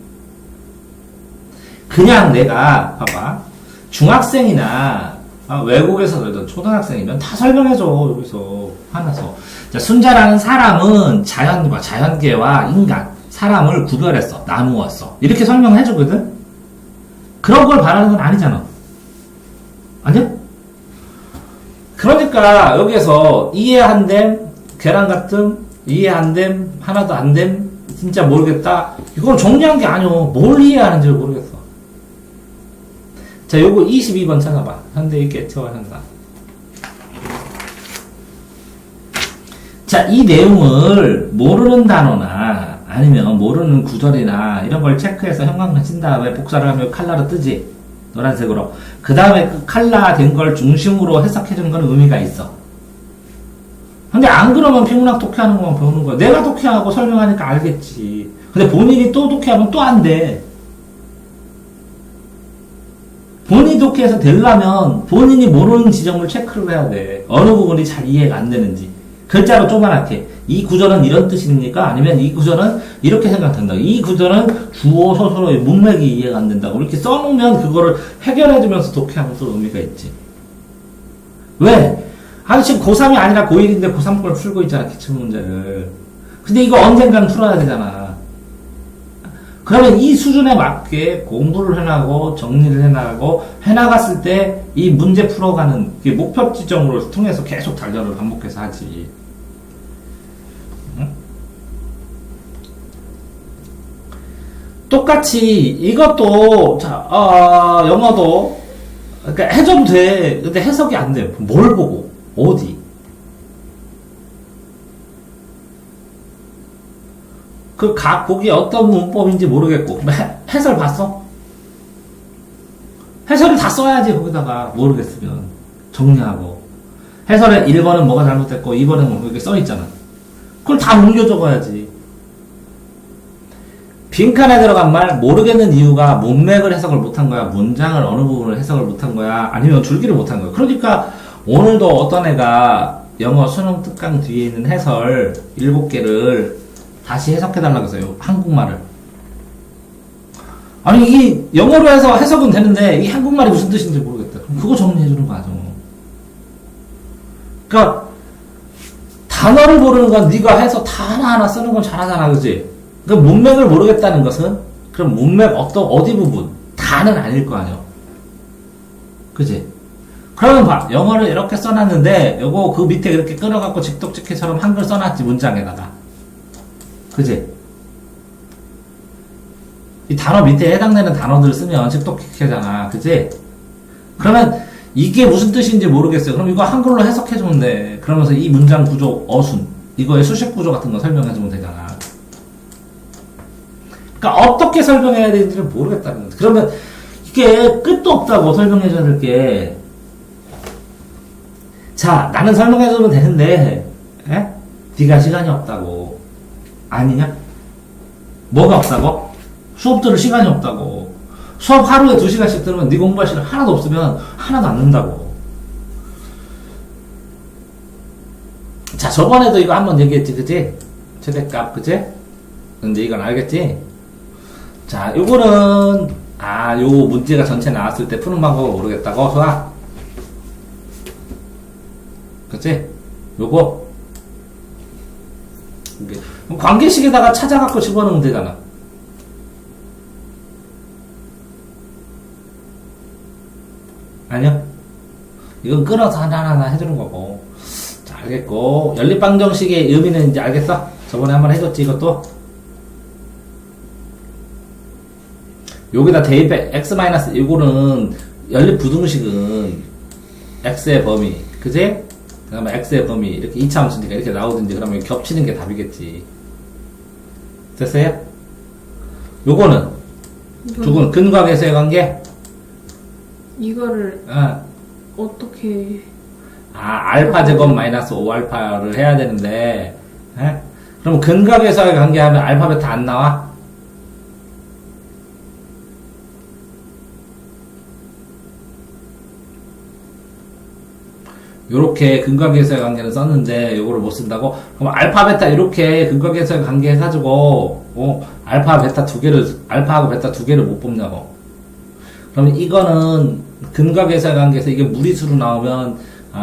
그냥 내가 봐봐. 중학생이나 외국에서 그래도 초등학생이면 다 설명해줘. 여기서 하나서. 자, 순자라는 사람은 자연과 자연계와 인간 사람을 구별했어. 나누었어. 이렇게 설명을 해주거든? 그런 걸 바라는 건 아니잖아. 아니야? 그러니까 여기에서 이해 안 됨, 계란 같음, 이해 안 됨, 하나도 안 됨, 진짜 모르겠다. 이건 정리한 게 아니오. 뭘 이해하는지를 모르겠어. 자, 요거 22번 찾아봐. 현대의 개체와 현상. 자, 이 내용을 모르는 단어나 아니면 모르는 구절이나 이런 걸 체크해서 형광펜 친 다음에 복사를 하면 칼라로 뜨지. 노란색으로. 그 다음에 그 칼라 된 걸 중심으로 해석해주는 건 의미가 있어. 근데 안 그러면 비문학 독해하는 것만 배우는 거야. 내가 독해하고 설명하니까 알겠지. 근데 본인이 또 독해하면 또 안 돼. 본인이 독해해서 되려면 본인이 모르는 지점을 체크를 해야 돼. 어느 부분이 잘 이해가 안 되는지. 글자로 조그맣게. 이 구절은 이런 뜻입니까? 아니면 이 구절은 이렇게 생각한다. 이 구절은 주어, 서술어의 문맥이 이해가 안 된다고. 이렇게 써놓으면 그거를 해결해주면서 독해하면 또 의미가 있지. 왜? 아니, 지금 고3이 아니라 고1인데 고3 걸 풀고 있잖아, 기출문제를. 근데 이거 언젠가는 풀어야 되잖아. 그러면 이 수준에 맞게 공부를 해나가고 정리를 해나가고 해나갔을 때 이 문제 풀어가는 목표 지점으로 통해서 계속 단련을 반복해서 하지. 응? 똑같이 이것도 자 영어도 그러니까 해줘도 돼. 근데 해석이 안 돼. 뭘 보고? 어디? 그 각 보기 어떤 문법인지 모르겠고. 해설 봤어? 해설을 다 써야지, 거기다가. 모르겠으면. 정리하고. 해설에 1번은 뭐가 잘못됐고, 2번은 뭐 이렇게 써있잖아. 그걸 다 옮겨 적어야지. 빈칸에 들어간 말, 모르겠는 이유가 문맥을 해석을 못한 거야? 문장을 어느 부분을 해석을 못한 거야? 아니면 줄기를 못한 거야? 그러니까, 오늘도 어떤 애가 영어 수능 특강 뒤에 있는 해설 7개를 다시 해석해달라고 했어요. 한국말을. 아니, 이 영어로 해서 해석은 되는데, 이 한국말이 무슨 뜻인지 모르겠다. 그럼 그거 정리해주는 거야, 좀. 그러니까, 단어를 모르는 건 네가 해서 다 하나하나 쓰는 건 잘하잖아, 그지? 그 문맥을 모르겠다는 것은, 그럼 문맥 어디 부분? 다는 아닐 거 아니야. 그지? 그러면 봐. 영어를 이렇게 써놨는데, 요거 그 밑에 이렇게 끊어갖고 직독직해처럼 한글 써놨지, 문장에다가. 그지? 이 단어 밑에 해당되는 단어들을 쓰면 직독직해잖아. 그지? 그러면 이게 무슨 뜻인지 모르겠어요. 그럼 이거 한글로 해석해주면 돼. 그러면서 이 문장 구조, 어순, 이거의 수식 구조 같은 거 설명해주면 되잖아. 그러니까 어떻게 설명해야 되는지를 모르겠다는 거지. 그러면 이게 끝도 없다고 설명해줘야 될 게. 자, 나는 설명해주면 되는데, 에? 네가 시간이 없다고. 아니냐? 뭐가 없다고? 수업 들을 시간이 없다고. 수업 하루에 2시간씩 들으면 네 공부할 시간 하나도 없으면 하나도 안 는다고. 자, 저번에도 이거 한번 얘기했지, 그치? 최대값, 그치? 근데 이건 알겠지? 자, 요거는, 요 문제가 전체 나왔을 때 푸는 방법을 모르겠다고, 소아? 그치? 요거? 관계식에다가 찾아갖고 집어넣으면 되잖아. 아니요? 이건 끊어서 하나하나 해주는 거고. 자, 알겠고. 연립방정식의 의미는 이제 알겠어? 저번에 한번 해줬지, 이것도? 여기다 대입해. x- 이거는 연립부등식은 x의 범위. 그지? 그 다음에 x의 범위. 이렇게 이차함수니까 이렇게 나오든지 그러면 겹치는 게 답이겠지. 됐어요? 요거는? 두근 근과 계수의 관계? 이거를 어떻게 알파 제곱 마이너스 5알파를 해야 되는데, 에? 그럼 근과 계수의 관계하면 알파 베타 안 나와? 요렇게 근과 계수의 관계는 썼는데 요거를 못 쓴다고? 그럼 알파 베타 이렇게 근과 계수의 관계 해가지고 알파 베타 두 개를 알파하고 베타 두 개를 못 뽑냐고. 그러면 이거는 근과 계수의 관계에서 이게 무리수로 나오면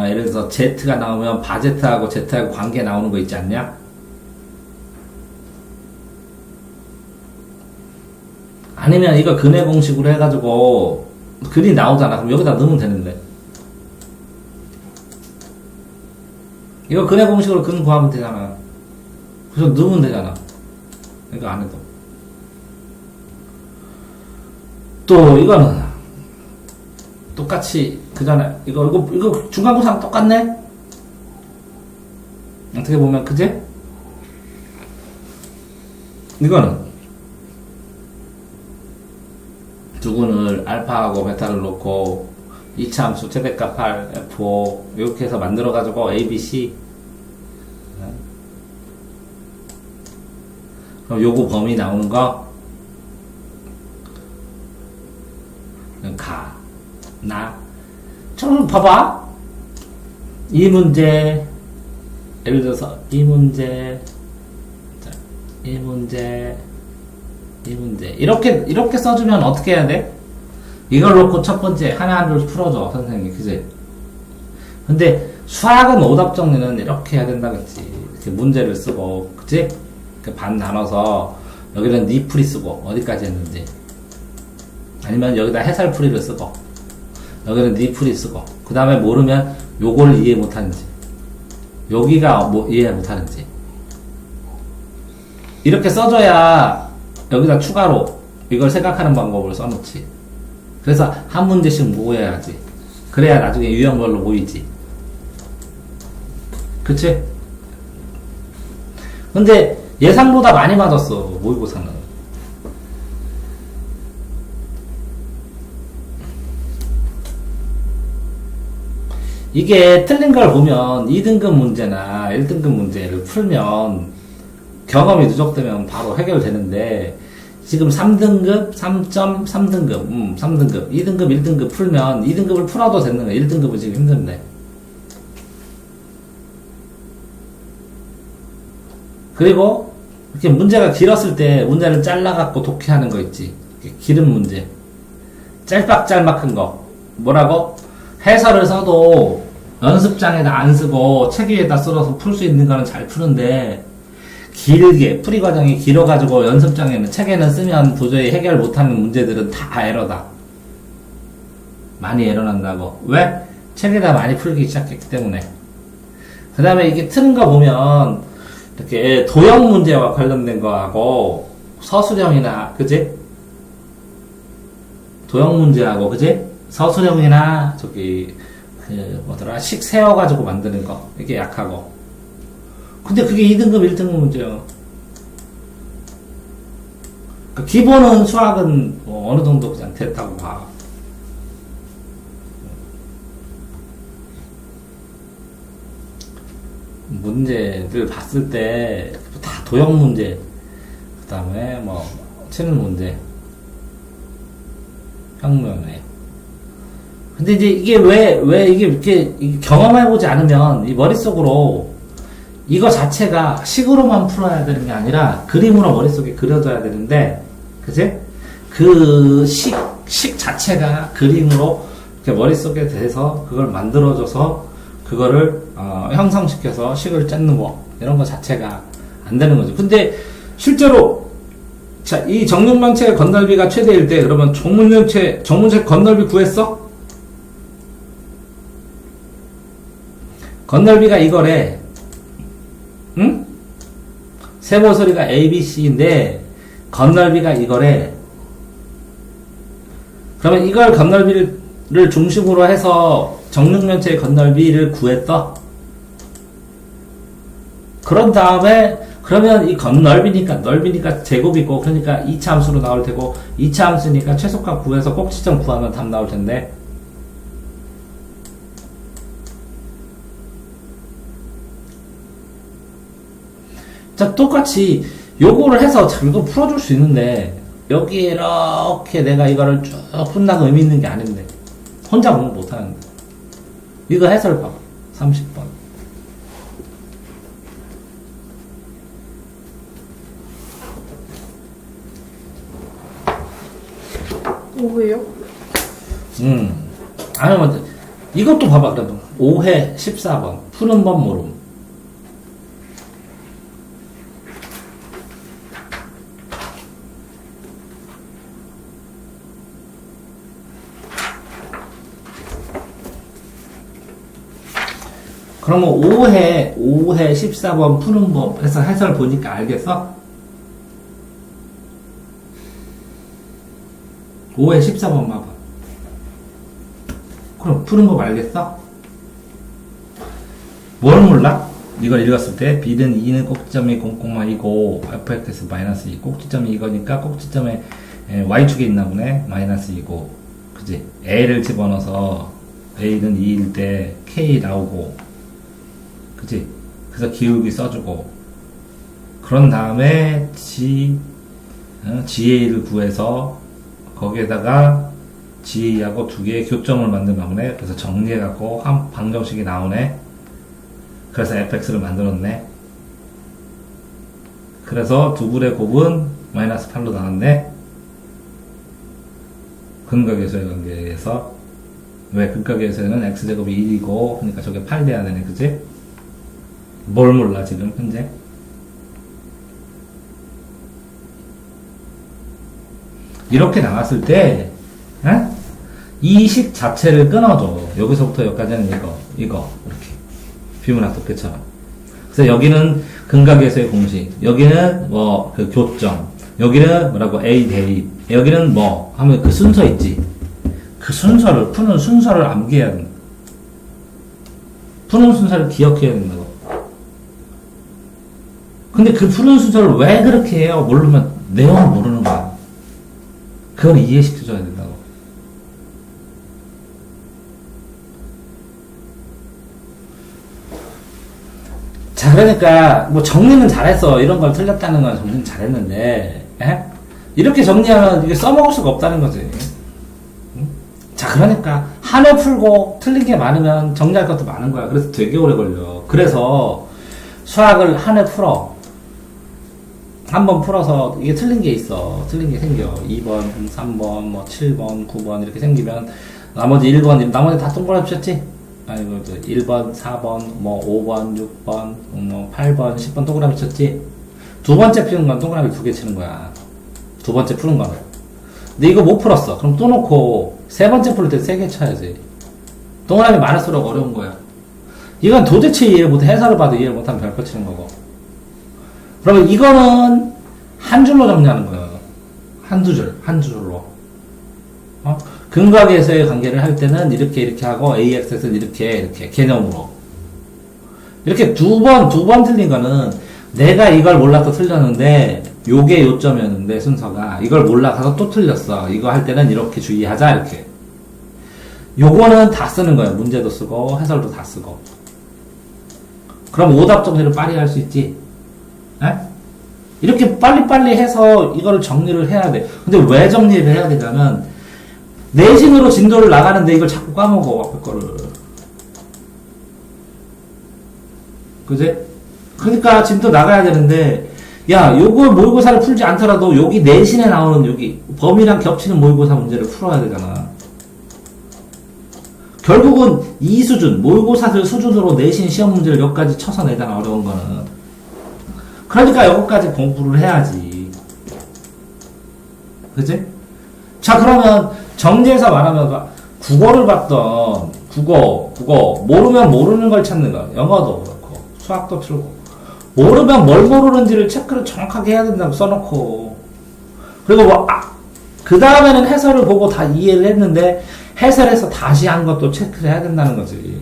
예를 들어서 Z가 나오면 바제트하고 Z하고 관계 나오는 거 있지 않냐? 아니면 이거 근의 공식으로 해가지고 근이 나오잖아. 그럼 여기다 넣으면 되는데. 이거 근의 공식으로 근 구하면 되잖아. 그래서 넣으면 되잖아. 이거 안 해도. 또 이거는 똑같이 그전에 이거 중간고사랑 똑같네. 어떻게 보면 그지? 이거는 두근을 알파하고 베타를 놓고 이차함수 최대값 8 F5 이렇게 해서 만들어가지고 A, B, C. 그럼 요거 범위 나오는 거 가, 나. 좀 봐봐. 이 문제 예를 들어서 이 문제, 자, 이 문제, 이 문제 이렇게 써주면 어떻게 해야 돼? 이걸 놓고 첫 번째 하나를 풀어줘 선생님이. 그지? 근데 수학은 오답 정리는 이렇게 해야 된다겠지. 이렇게 문제를 쓰고, 그치? 반 나눠서 여기는 니풀이 쓰고 어디까지 했는지, 아니면 여기다 해설풀이를 쓰고 여기는 니풀이 쓰고, 그 다음에 모르면 요걸 이해 못하는지, 여기가 뭐 이해 못하는지 이렇게 써줘야 여기다 추가로 이걸 생각하는 방법을 써놓지. 그래서 한 문제씩 모여야지. 그래야 나중에 유형별로 모이지. 그치? 근데 예상보다 많이 맞았어, 모의고사는. 이게 틀린 걸 보면 2등급 문제나 1등급 문제를 풀면 경험이 누적되면 바로 해결되는데, 지금 3등급, 3.3등급, 3등급, 2등급, 1등급 풀면 2등급을 풀어도 되는 거야. 1등급은 지금 힘든데. 그리고 이렇게 문제가 길었을 때 문제를 잘라갖고 독해하는 거 있지. 길은 문제. 짤막짤막한 거. 뭐라고? 해설을 써도 연습장에다 안 쓰고 책 위에다 쓸어서 풀 수 있는 거는 잘 푸는데, 길게 풀이 과정이 길어가지고 연습장에는, 책에는 쓰면 도저히 해결 못하는 문제들은 다 에러다. 많이 에러 난다고. 왜? 책에다 많이 풀기 시작했기 때문에. 그 다음에 이게 트는 거 보면 이렇게 도형 문제와 관련된 거하고 서술형이나, 그지? 도형 문제하고, 그지? 서술형이나 저기 뭐더라, 식 세워가지고 만드는 거, 이게 약하고. 근데 그게 2등급, 1등급 문제요. 그 기본은 수학은 뭐 어느 정도 그냥 됐다고 봐. 문제를 봤을 때 다 도형 문제, 그 다음에 뭐 치는 문제, 평면에. 근데 이제 이게 왜 이게 이렇게 경험해보지 않으면 이 머릿속으로 이거 자체가 식으로만 풀어야 되는 게 아니라 그림으로 머릿속에 그려져야 되는데, 그치? 그 식 자체가 그림으로 이렇게 머릿속에 대서 그걸 만들어줘서 그거를 형성시켜서 식을 짰는 거, 이런 거 자체가 안 되는 거죠. 근데 실제로 자, 이 정육면체의 건널비가 최대일 때, 그러면 정문체 건널비 구했어? 건널비가 이거래. 응? 세모서리가 ABC인데 건널비가 이거래. 그러면 이걸 건널비를 중심으로 해서 정육면체의 건널비를 구했어? 그런 다음에 그러면 이 넓이니까 제곱이고, 그러니까 2차 함수로 나올 테고, 2차 함수니까 최소값 구해서 꼭지점 구하면 답 나올 텐데. 자, 똑같이 요거를 해서 이거 풀어줄 수 있는데, 여기 이렇게 내가 이거를 쭉 푼다고 의미 있는 게 아닌데, 혼자 공부 못하는데. 이거 해설 봐. 30번. 왜요? 아니, 먼저, 이것도 봐봐, 그래도. 5회 14번. 푸는 법 모름. 그러면 5회 14번 푸는 법 해서 해설 보니까 알겠어? 5회 14번 봐봐. 그럼 푸는 법 알겠어? 뭘 몰라? 이걸 읽었을 때 B는 2는 꼭지점이 0,2고 fx 마이너스 2, 꼭지점이 이거니까 꼭지점에 y축에 있나 보네. 마이너스 2고, 그지? a를 집어넣어서 a는 2일 때 k 나오고, 그치? 그래서 기울기 써주고, 그런 다음에 GA를 구해서 거기에다가 GA하고 두 개의 교점을 만들나 보네. 그래서 정리해갖고 한 방정식이 나오네. 그래서 fx를 만들었네. 그래서 두 불의 곱은 마이너스 8로 나왔네. 근각에서의 관계에서. 왜? 근각에서는 x제곱이 1이고, 그러니까 저게 8 돼야 되네. 그치? 뭘 몰라 지금 현재? 이렇게 나왔을 때 이 식 자체를 끊어줘. 여기서부터 여기까지는 이거 이렇게 비문학습계처럼. 그래서 여기는 근각에서의 공식, 여기는 뭐 그 교점, 여기는 뭐라고 A 대입, 여기는 뭐 하면 그 순서 있지. 그 그 순서를, 푸는 순서를 암기해야 된다. 푸는 순서를 기억해야 된다고. 근데 그 푸는 순서를 왜 그렇게 해요? 모르면 내용을 모르는 거야. 그걸 이해시켜줘야 된다고. 자, 그러니까 뭐 정리는 잘했어. 이런 걸 틀렸다는 건 정리는 잘했는데, 에? 이렇게 정리하면 이게 써먹을 수가 없다는 거지. 응? 자, 그러니까 한 해 풀고 틀린 게 많으면 정리할 것도 많은 거야. 그래서 되게 오래 걸려. 그래서 수학을 한 해 풀어. 한 번 풀어서 이게 틀린 게 있어. 틀린 게 생겨. 2번, 3번, 뭐 7번, 9번 이렇게 생기면 나머지 1번, 나머지 다 동그라미 쳤지? 아이고, 1번, 4번, 뭐 5번, 6번, 뭐 8번, 10번 동그라미 쳤지? 두 번째 푸는 건 동그라미 2개 치는 거야. 두 번째 푸는 거는. 근데 이거 못 풀었어. 그럼 또 놓고 세 번째 풀 때 3개 쳐야지. 동그라미 많을수록 어려운 거야. 이건 도대체 이해 못해. 해설을 봐도 이해 못하면 별거 치는 거고. 그러면 이거는 한 줄로 정리하는 거예요. 한두 줄, 한 줄로. 근각에서의 관계를 할 때는 이렇게 하고 AX는 이렇게 개념으로. 이렇게 두 번 틀린 거는 내가 이걸 몰라서 틀렸는데 요게 요점이었는데 순서가 이걸 몰라서 또 틀렸어. 이거 할 때는 이렇게 주의하자 이렇게. 요거는 다 쓰는 거예요. 문제도 쓰고 해설도 다 쓰고. 그럼 오답 정리를 빨리 할 수 있지. 에? 이렇게 빨리빨리 해서 이거를 정리를 해야 돼. 근데 왜 정리를 해야 되냐면 내신으로 진도를 나가는데 이걸 자꾸 까먹어. 앞에 거를. 그지? 그러니까 진도 나가야 되는데 야, 요거 모의고사를 풀지 않더라도 여기 내신에 나오는 여기 범위랑 겹치는 모의고사 문제를 풀어야 되잖아. 결국은 이 수준, 모의고사들 수준으로 내신 시험 문제를 여기까지 쳐서 내잖아, 어려운 거는. 그러니까 여기까지 공부를 해야지. 그치? 자, 그러면 정리해서 말하면 국어를 봤던 국어 모르면 모르는 걸 찾는 거. 영어도 그렇고 수학도 풀고 모르면 뭘 모르는지를 체크를 정확하게 해야 된다고 써놓고 그리고 그 다음에는 해설을 보고 다 이해를 했는데 해설해서 다시 한 것도 체크를 해야 된다는 거지.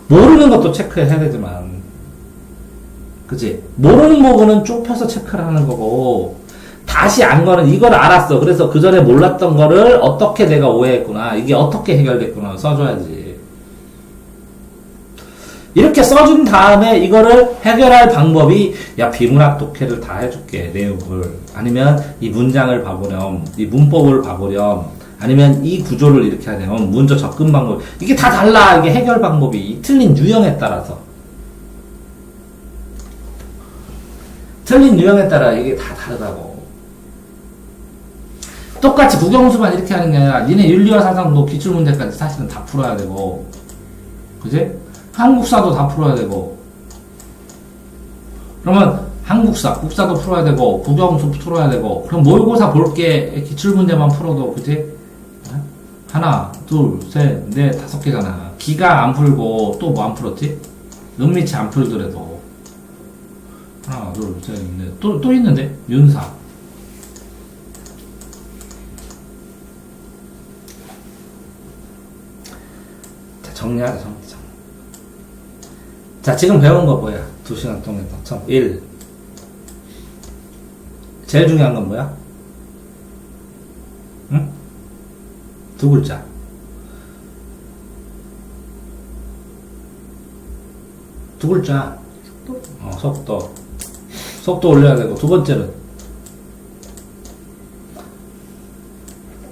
모르는 것도 체크해야 되지만 그치? 모르는 부분은 좁혀서 체크를 하는 거고 다시 안 거는 이걸 알았어. 그래서 그 전에 몰랐던 거를 어떻게 내가 오해했구나. 이게 어떻게 해결됐구나. 써줘야지. 이렇게 써준 다음에 이거를 해결할 방법이 야 비문학 독해를 다 해줄게. 내용을. 아니면 이 문장을 봐보렴. 이 문법을 봐보렴. 아니면 이 구조를 이렇게 하려면 문제 접근 방법. 이게 다 달라. 이게 해결 방법이. 이 틀린 유형에 따라서. 틀린 유형에 따라 이게 다 다르다고. 똑같이 국영수만 이렇게 하는 게 아니라 니네 윤리와 사상도 기출문제까지 사실은 다 풀어야 되고 그지? 한국사도 다 풀어야 되고 그러면 한국사, 국사도 풀어야 되고 국영수 풀어야 되고 그럼 모의고사 볼게 기출문제만 풀어도 그지? 하나, 둘, 셋, 넷, 5개잖아. 기가 안 풀고 또 뭐 안 풀었지? 은미치 안 풀더라도 하나, 둘, 셋, 넷. 또 있는데? 윤사. 자, 정리하자, 정리. 자, 지금 배운 거 뭐야? 2시간 동안. 1. 제일 중요한 건 뭐야? 응? 2글자. 두 글자. 속도. 속도 올려야 되고, 두 번째는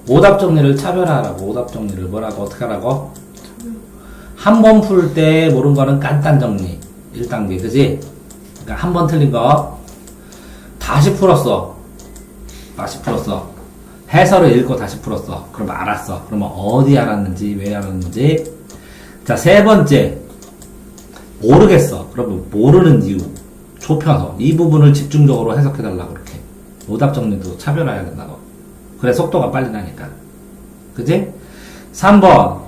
오답 정리를 차별화하라고. 오답 정리를 뭐라고 어떻게 하라고? 한 번 풀 때 모르는 거는 간단 정리. 1단계, 그지? 그러니까 한 번 틀린 거 다시 풀었어. 해설을 읽고 다시 풀었어. 그럼 알았어. 그러면 어디 알았는지, 왜 알았는지. 자, 세 번째. 모르겠어. 그러면 모르는 이유. 좁혀서 이 부분을 집중적으로 해석해달라고 그렇게. 오답 정리도 차별화해야 된다고. 그래 속도가 빨리 나니까. 그지? 3번.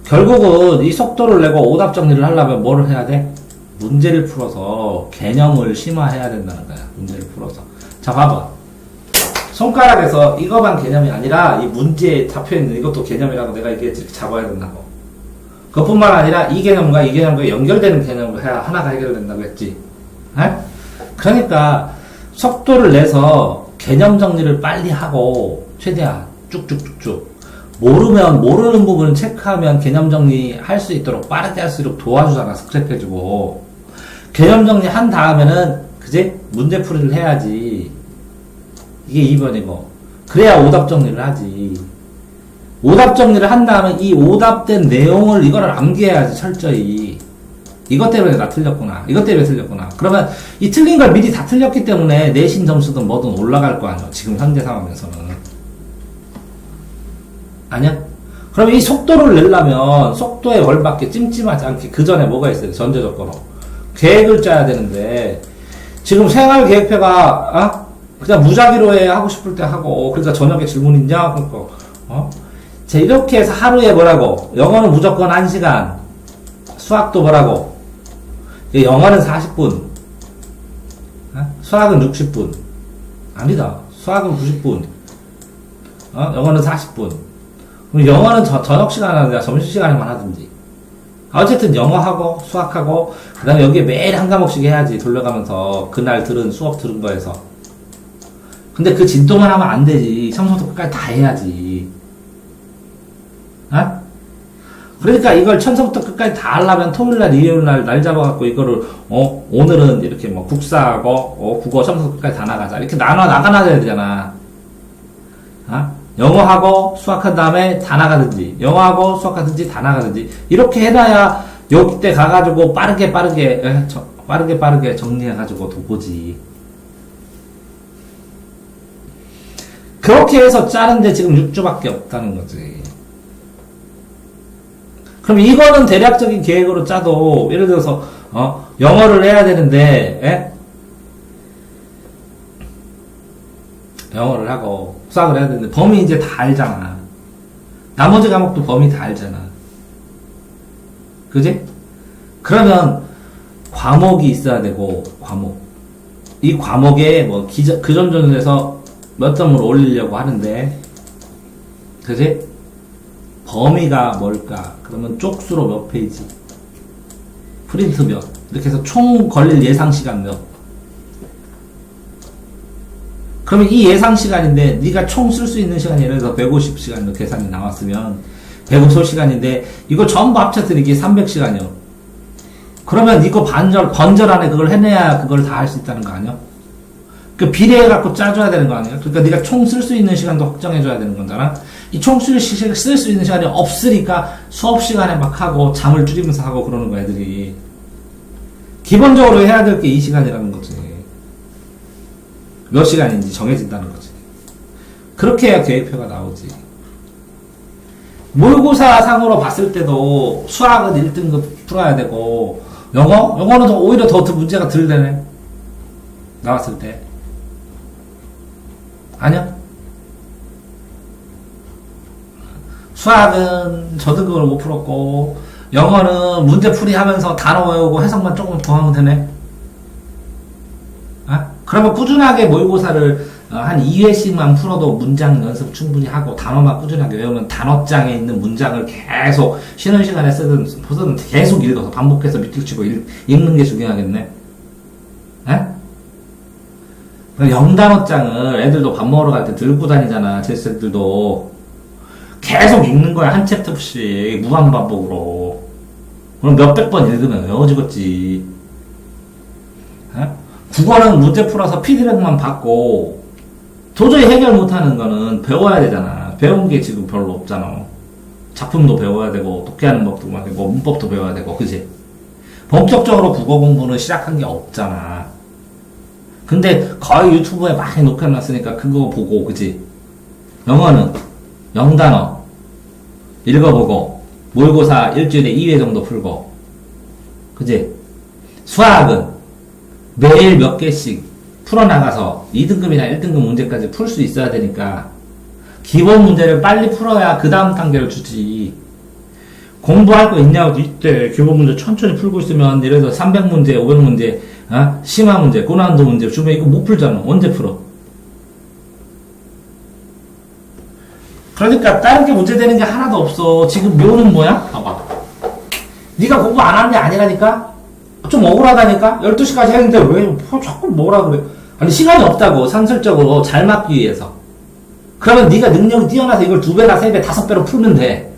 결국은 이 속도를 내고 오답 정리를 하려면 뭐를 해야 돼? 문제를 풀어서 개념을 심화해야 된다는 거야. 문제를 풀어서. 자, 봐봐. 손가락에서 이거만 개념이 아니라 이 문제에 잡혀있는 이것도 개념이라고 내가 이게 잡아야 된다고. 그뿐만 아니라 이 개념과 이 개념과 연결되는 개념을 해야 하나가 해결된다고 했지. 에? 그러니까 속도를 내서 개념 정리를 빨리 하고 최대한 쭉쭉쭉쭉 모르면 모르는 부분을 체크하면 개념 정리할 수 있도록 빠르게 할 수 있도록 도와주잖아. 스크랩해주고 개념 정리한 다음에는 그제 문제 풀이를 해야지. 이게 2번이고 그래야 오답 정리를 하지. 오답 정리를 한 다음에 이 오답된 내용을 이거를 암기해야지. 철저히 이것 때문에 나 틀렸구나, 이것 때문에 틀렸구나. 그러면 이 틀린 걸 미리 다 틀렸기 때문에 내신 점수든 뭐든 올라갈 거 아니야. 지금 현재 상황에서는. 아니야? 그럼 이 속도를 내려면 속도에 벌받게 찜찜하지 않게 그 전에 뭐가 있어요? 전제 조건으로 계획을 짜야 되는데 지금 생활계획표가 그냥 무작위로 해. 하고 싶을 때 하고. 그러니까 저녁에 질문 있냐? 그러니까 자, 이렇게 해서 하루에 뭐라고? 영어는 무조건 1시간. 수학도 뭐라고? 영어는 40분. 수학은 60분. 아니다. 수학은 90분. 영어는 40분. 그럼 영어는 저녁 시간에 아니라 점심시간에만 하든지. 어쨌든 영어하고 수학하고 그 다음에 여기에 매일 한 과목씩 해야지. 돌려가면서 그날 수업 들은 거에서. 근데 그 진도만 하면 안 되지. 처음부터 끝까지 다 해야지. 그러니까 이걸 처음부터 끝까지 다 하려면 토요일날, 일요일날 날 잡아갖고 이거를 오늘은 이렇게 뭐 국사하고 국어 처음부터 끝까지 다 나가자. 이렇게 나가야 되잖아. 영어하고 수학한 다음에 다 나가든지 영어하고 수학하든지 다 나가든지 이렇게 해놔야 여기 때 가가지고 빠르게 정리해가지고 보지. 그렇게 해서 짜는데 지금 6주밖에 없다는 거지. 그럼 이거는 대략적인 계획으로 짜도 예를 들어서 영어를 해야 되는데 영어를 하고 수학을 해야 되는데 범위 이제 다 알잖아. 나머지 과목도 범위 다 알잖아. 그지? 그러면 과목이 있어야 되고 이 과목에 뭐 그 점에서 몇 점을 올리려고 하는데 그지? 범위가 뭘까? 그러면 쪽수로 몇 페이지? 프린트 몇? 이렇게 해서 총 걸릴 예상 시간 몇? 그러면 이 예상 시간인데 네가 총 쓸 수 있는 시간이 예를 들어서 150시간 계산이 나왔으면 150시간인데 이거 전부 합쳐서 이게 300시간이요. 그러면 이거 번절 안에 그걸 해내야 그걸 다 할 수 있다는 거 아니야? 그 비례해갖고 짜줘야 되는 거 아니야? 그러니까 네가 총 쓸 수 있는 시간도 확정해줘야 되는 거잖아? 이 총 쓸 수 있는 시간이 없으니까 수업 시간에 막 하고 잠을 줄이면서 하고 그러는 거야, 애들이. 기본적으로 해야 될 게 이 시간이라는 거지. 몇 시간인지 정해진다는 거지. 그렇게 해야 계획표가 나오지. 모의고사 상으로 봤을 때도 수학은 1등급 풀어야 되고 영어는 오히려 더 문제가 덜 되네. 나왔을 때. 아니야? 수학은 저등급을 못 풀었고 영어는 문제풀이 하면서 단어 외우고 해석만 조금 더 하면 되네. 그러면 꾸준하게 모의고사를 한 2회씩만 풀어도 문장 연습 충분히 하고 단어만 꾸준하게 외우면 단어장에 있는 문장을 계속 쉬는 시간에 쓰든 계속 읽어서 반복해서 밑줄 치고 읽는 게 중요하겠네. 영단어장을 애들도 밥 먹으러 갈 때 들고 다니잖아. 제스들도 계속 읽는 거야. 한 챕터씩 무한반복으로. 그럼 몇백 번 읽으면 외워지겠지. 국어는 문제 풀어서 피드백만 받고 도저히 해결 못하는 거는 배워야 되잖아. 배운 게 지금 별로 없잖아. 작품도 배워야 되고 독해하는 법도 배워야 되고 문법도 배워야 되고 그치? 본격적으로 국어 공부는 시작한 게 없잖아. 근데 거의 유튜브에 많이 녹여놨으니까 그거 보고 그치? 영어는 영단어 읽어보고 모의고사 일주일에 2회 정도 풀고 그치? 수학은 매일 몇 개씩 풀어나가서 2등급이나 1등급 문제까지 풀 수 있어야 되니까 기본 문제를 빨리 풀어야 그 다음 단계를 주지. 공부할 거 있냐고 이때 기본 문제 천천히 풀고 있으면 예를 들어 300문제, 500문제, 심화 문제, 고난도 문제 주면 이거 못 풀잖아. 언제 풀어? 그러니까 다른 게 문제되는 게 하나도 없어. 지금 묘는 뭐야? 봐봐. 네가 공부 안 하는 게 아니라니까? 좀 억울하다니까? 12시까지 했는데 왜 자꾸 뭐라 그래? 아니 시간이 없다고 산술적으로 잘 맞기 위해서. 그러면 네가 능력이 뛰어나서 이걸 2배나 3배 5배로 풀면 돼.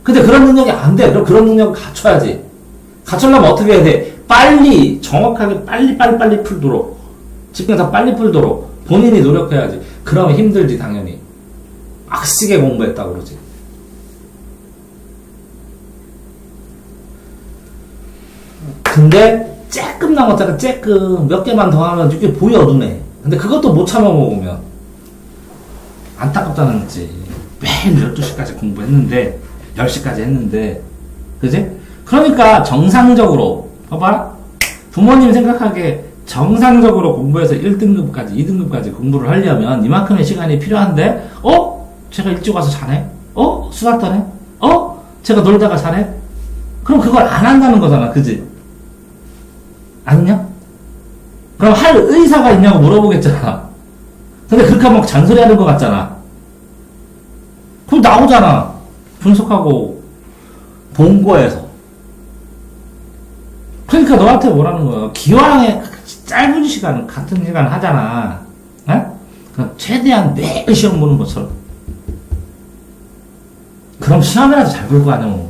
근데 그런 능력이 안 돼. 그럼 그런 능력을 갖춰야지. 갖추려면 어떻게 해야 돼? 빨리 정확하게 빨리 풀도록 집중해서 빨리 풀도록 본인이 노력해야지. 그러면 힘들지 당연히. 악시게 공부했다고 그러지. 근데 쬐끔 남았잖아. 쬐끔 몇 개만 더 하면 이게 보여 눈에. 근데 그것도 못 참아 먹으면 안타깝다는 거지. 매일 12시까지 공부했는데 10시까지 했는데 그지? 그러니까 정상적으로 봐봐. 부모님 생각하기에 정상적으로 공부해서 1등급까지 2등급까지 공부를 하려면 이만큼의 시간이 필요한데 제가 일찍 와서 자네? 수다 떠네? 제가 놀다가 자네? 그럼 그걸 안 한다는 거잖아. 그지? 아니냐? 그럼 할 의사가 있냐고 물어보겠잖아. 근데 그렇게 하면 잔소리 하는 것 같잖아. 그럼 나오잖아. 분석하고 본 거에서. 그러니까 너한테 뭐라는 거야. 기왕에 짧은 시간, 같은 시간 하잖아. 그럼 최대한 매일 시험 보는 것처럼. 그럼 시험이라도 잘 볼 거 아니야.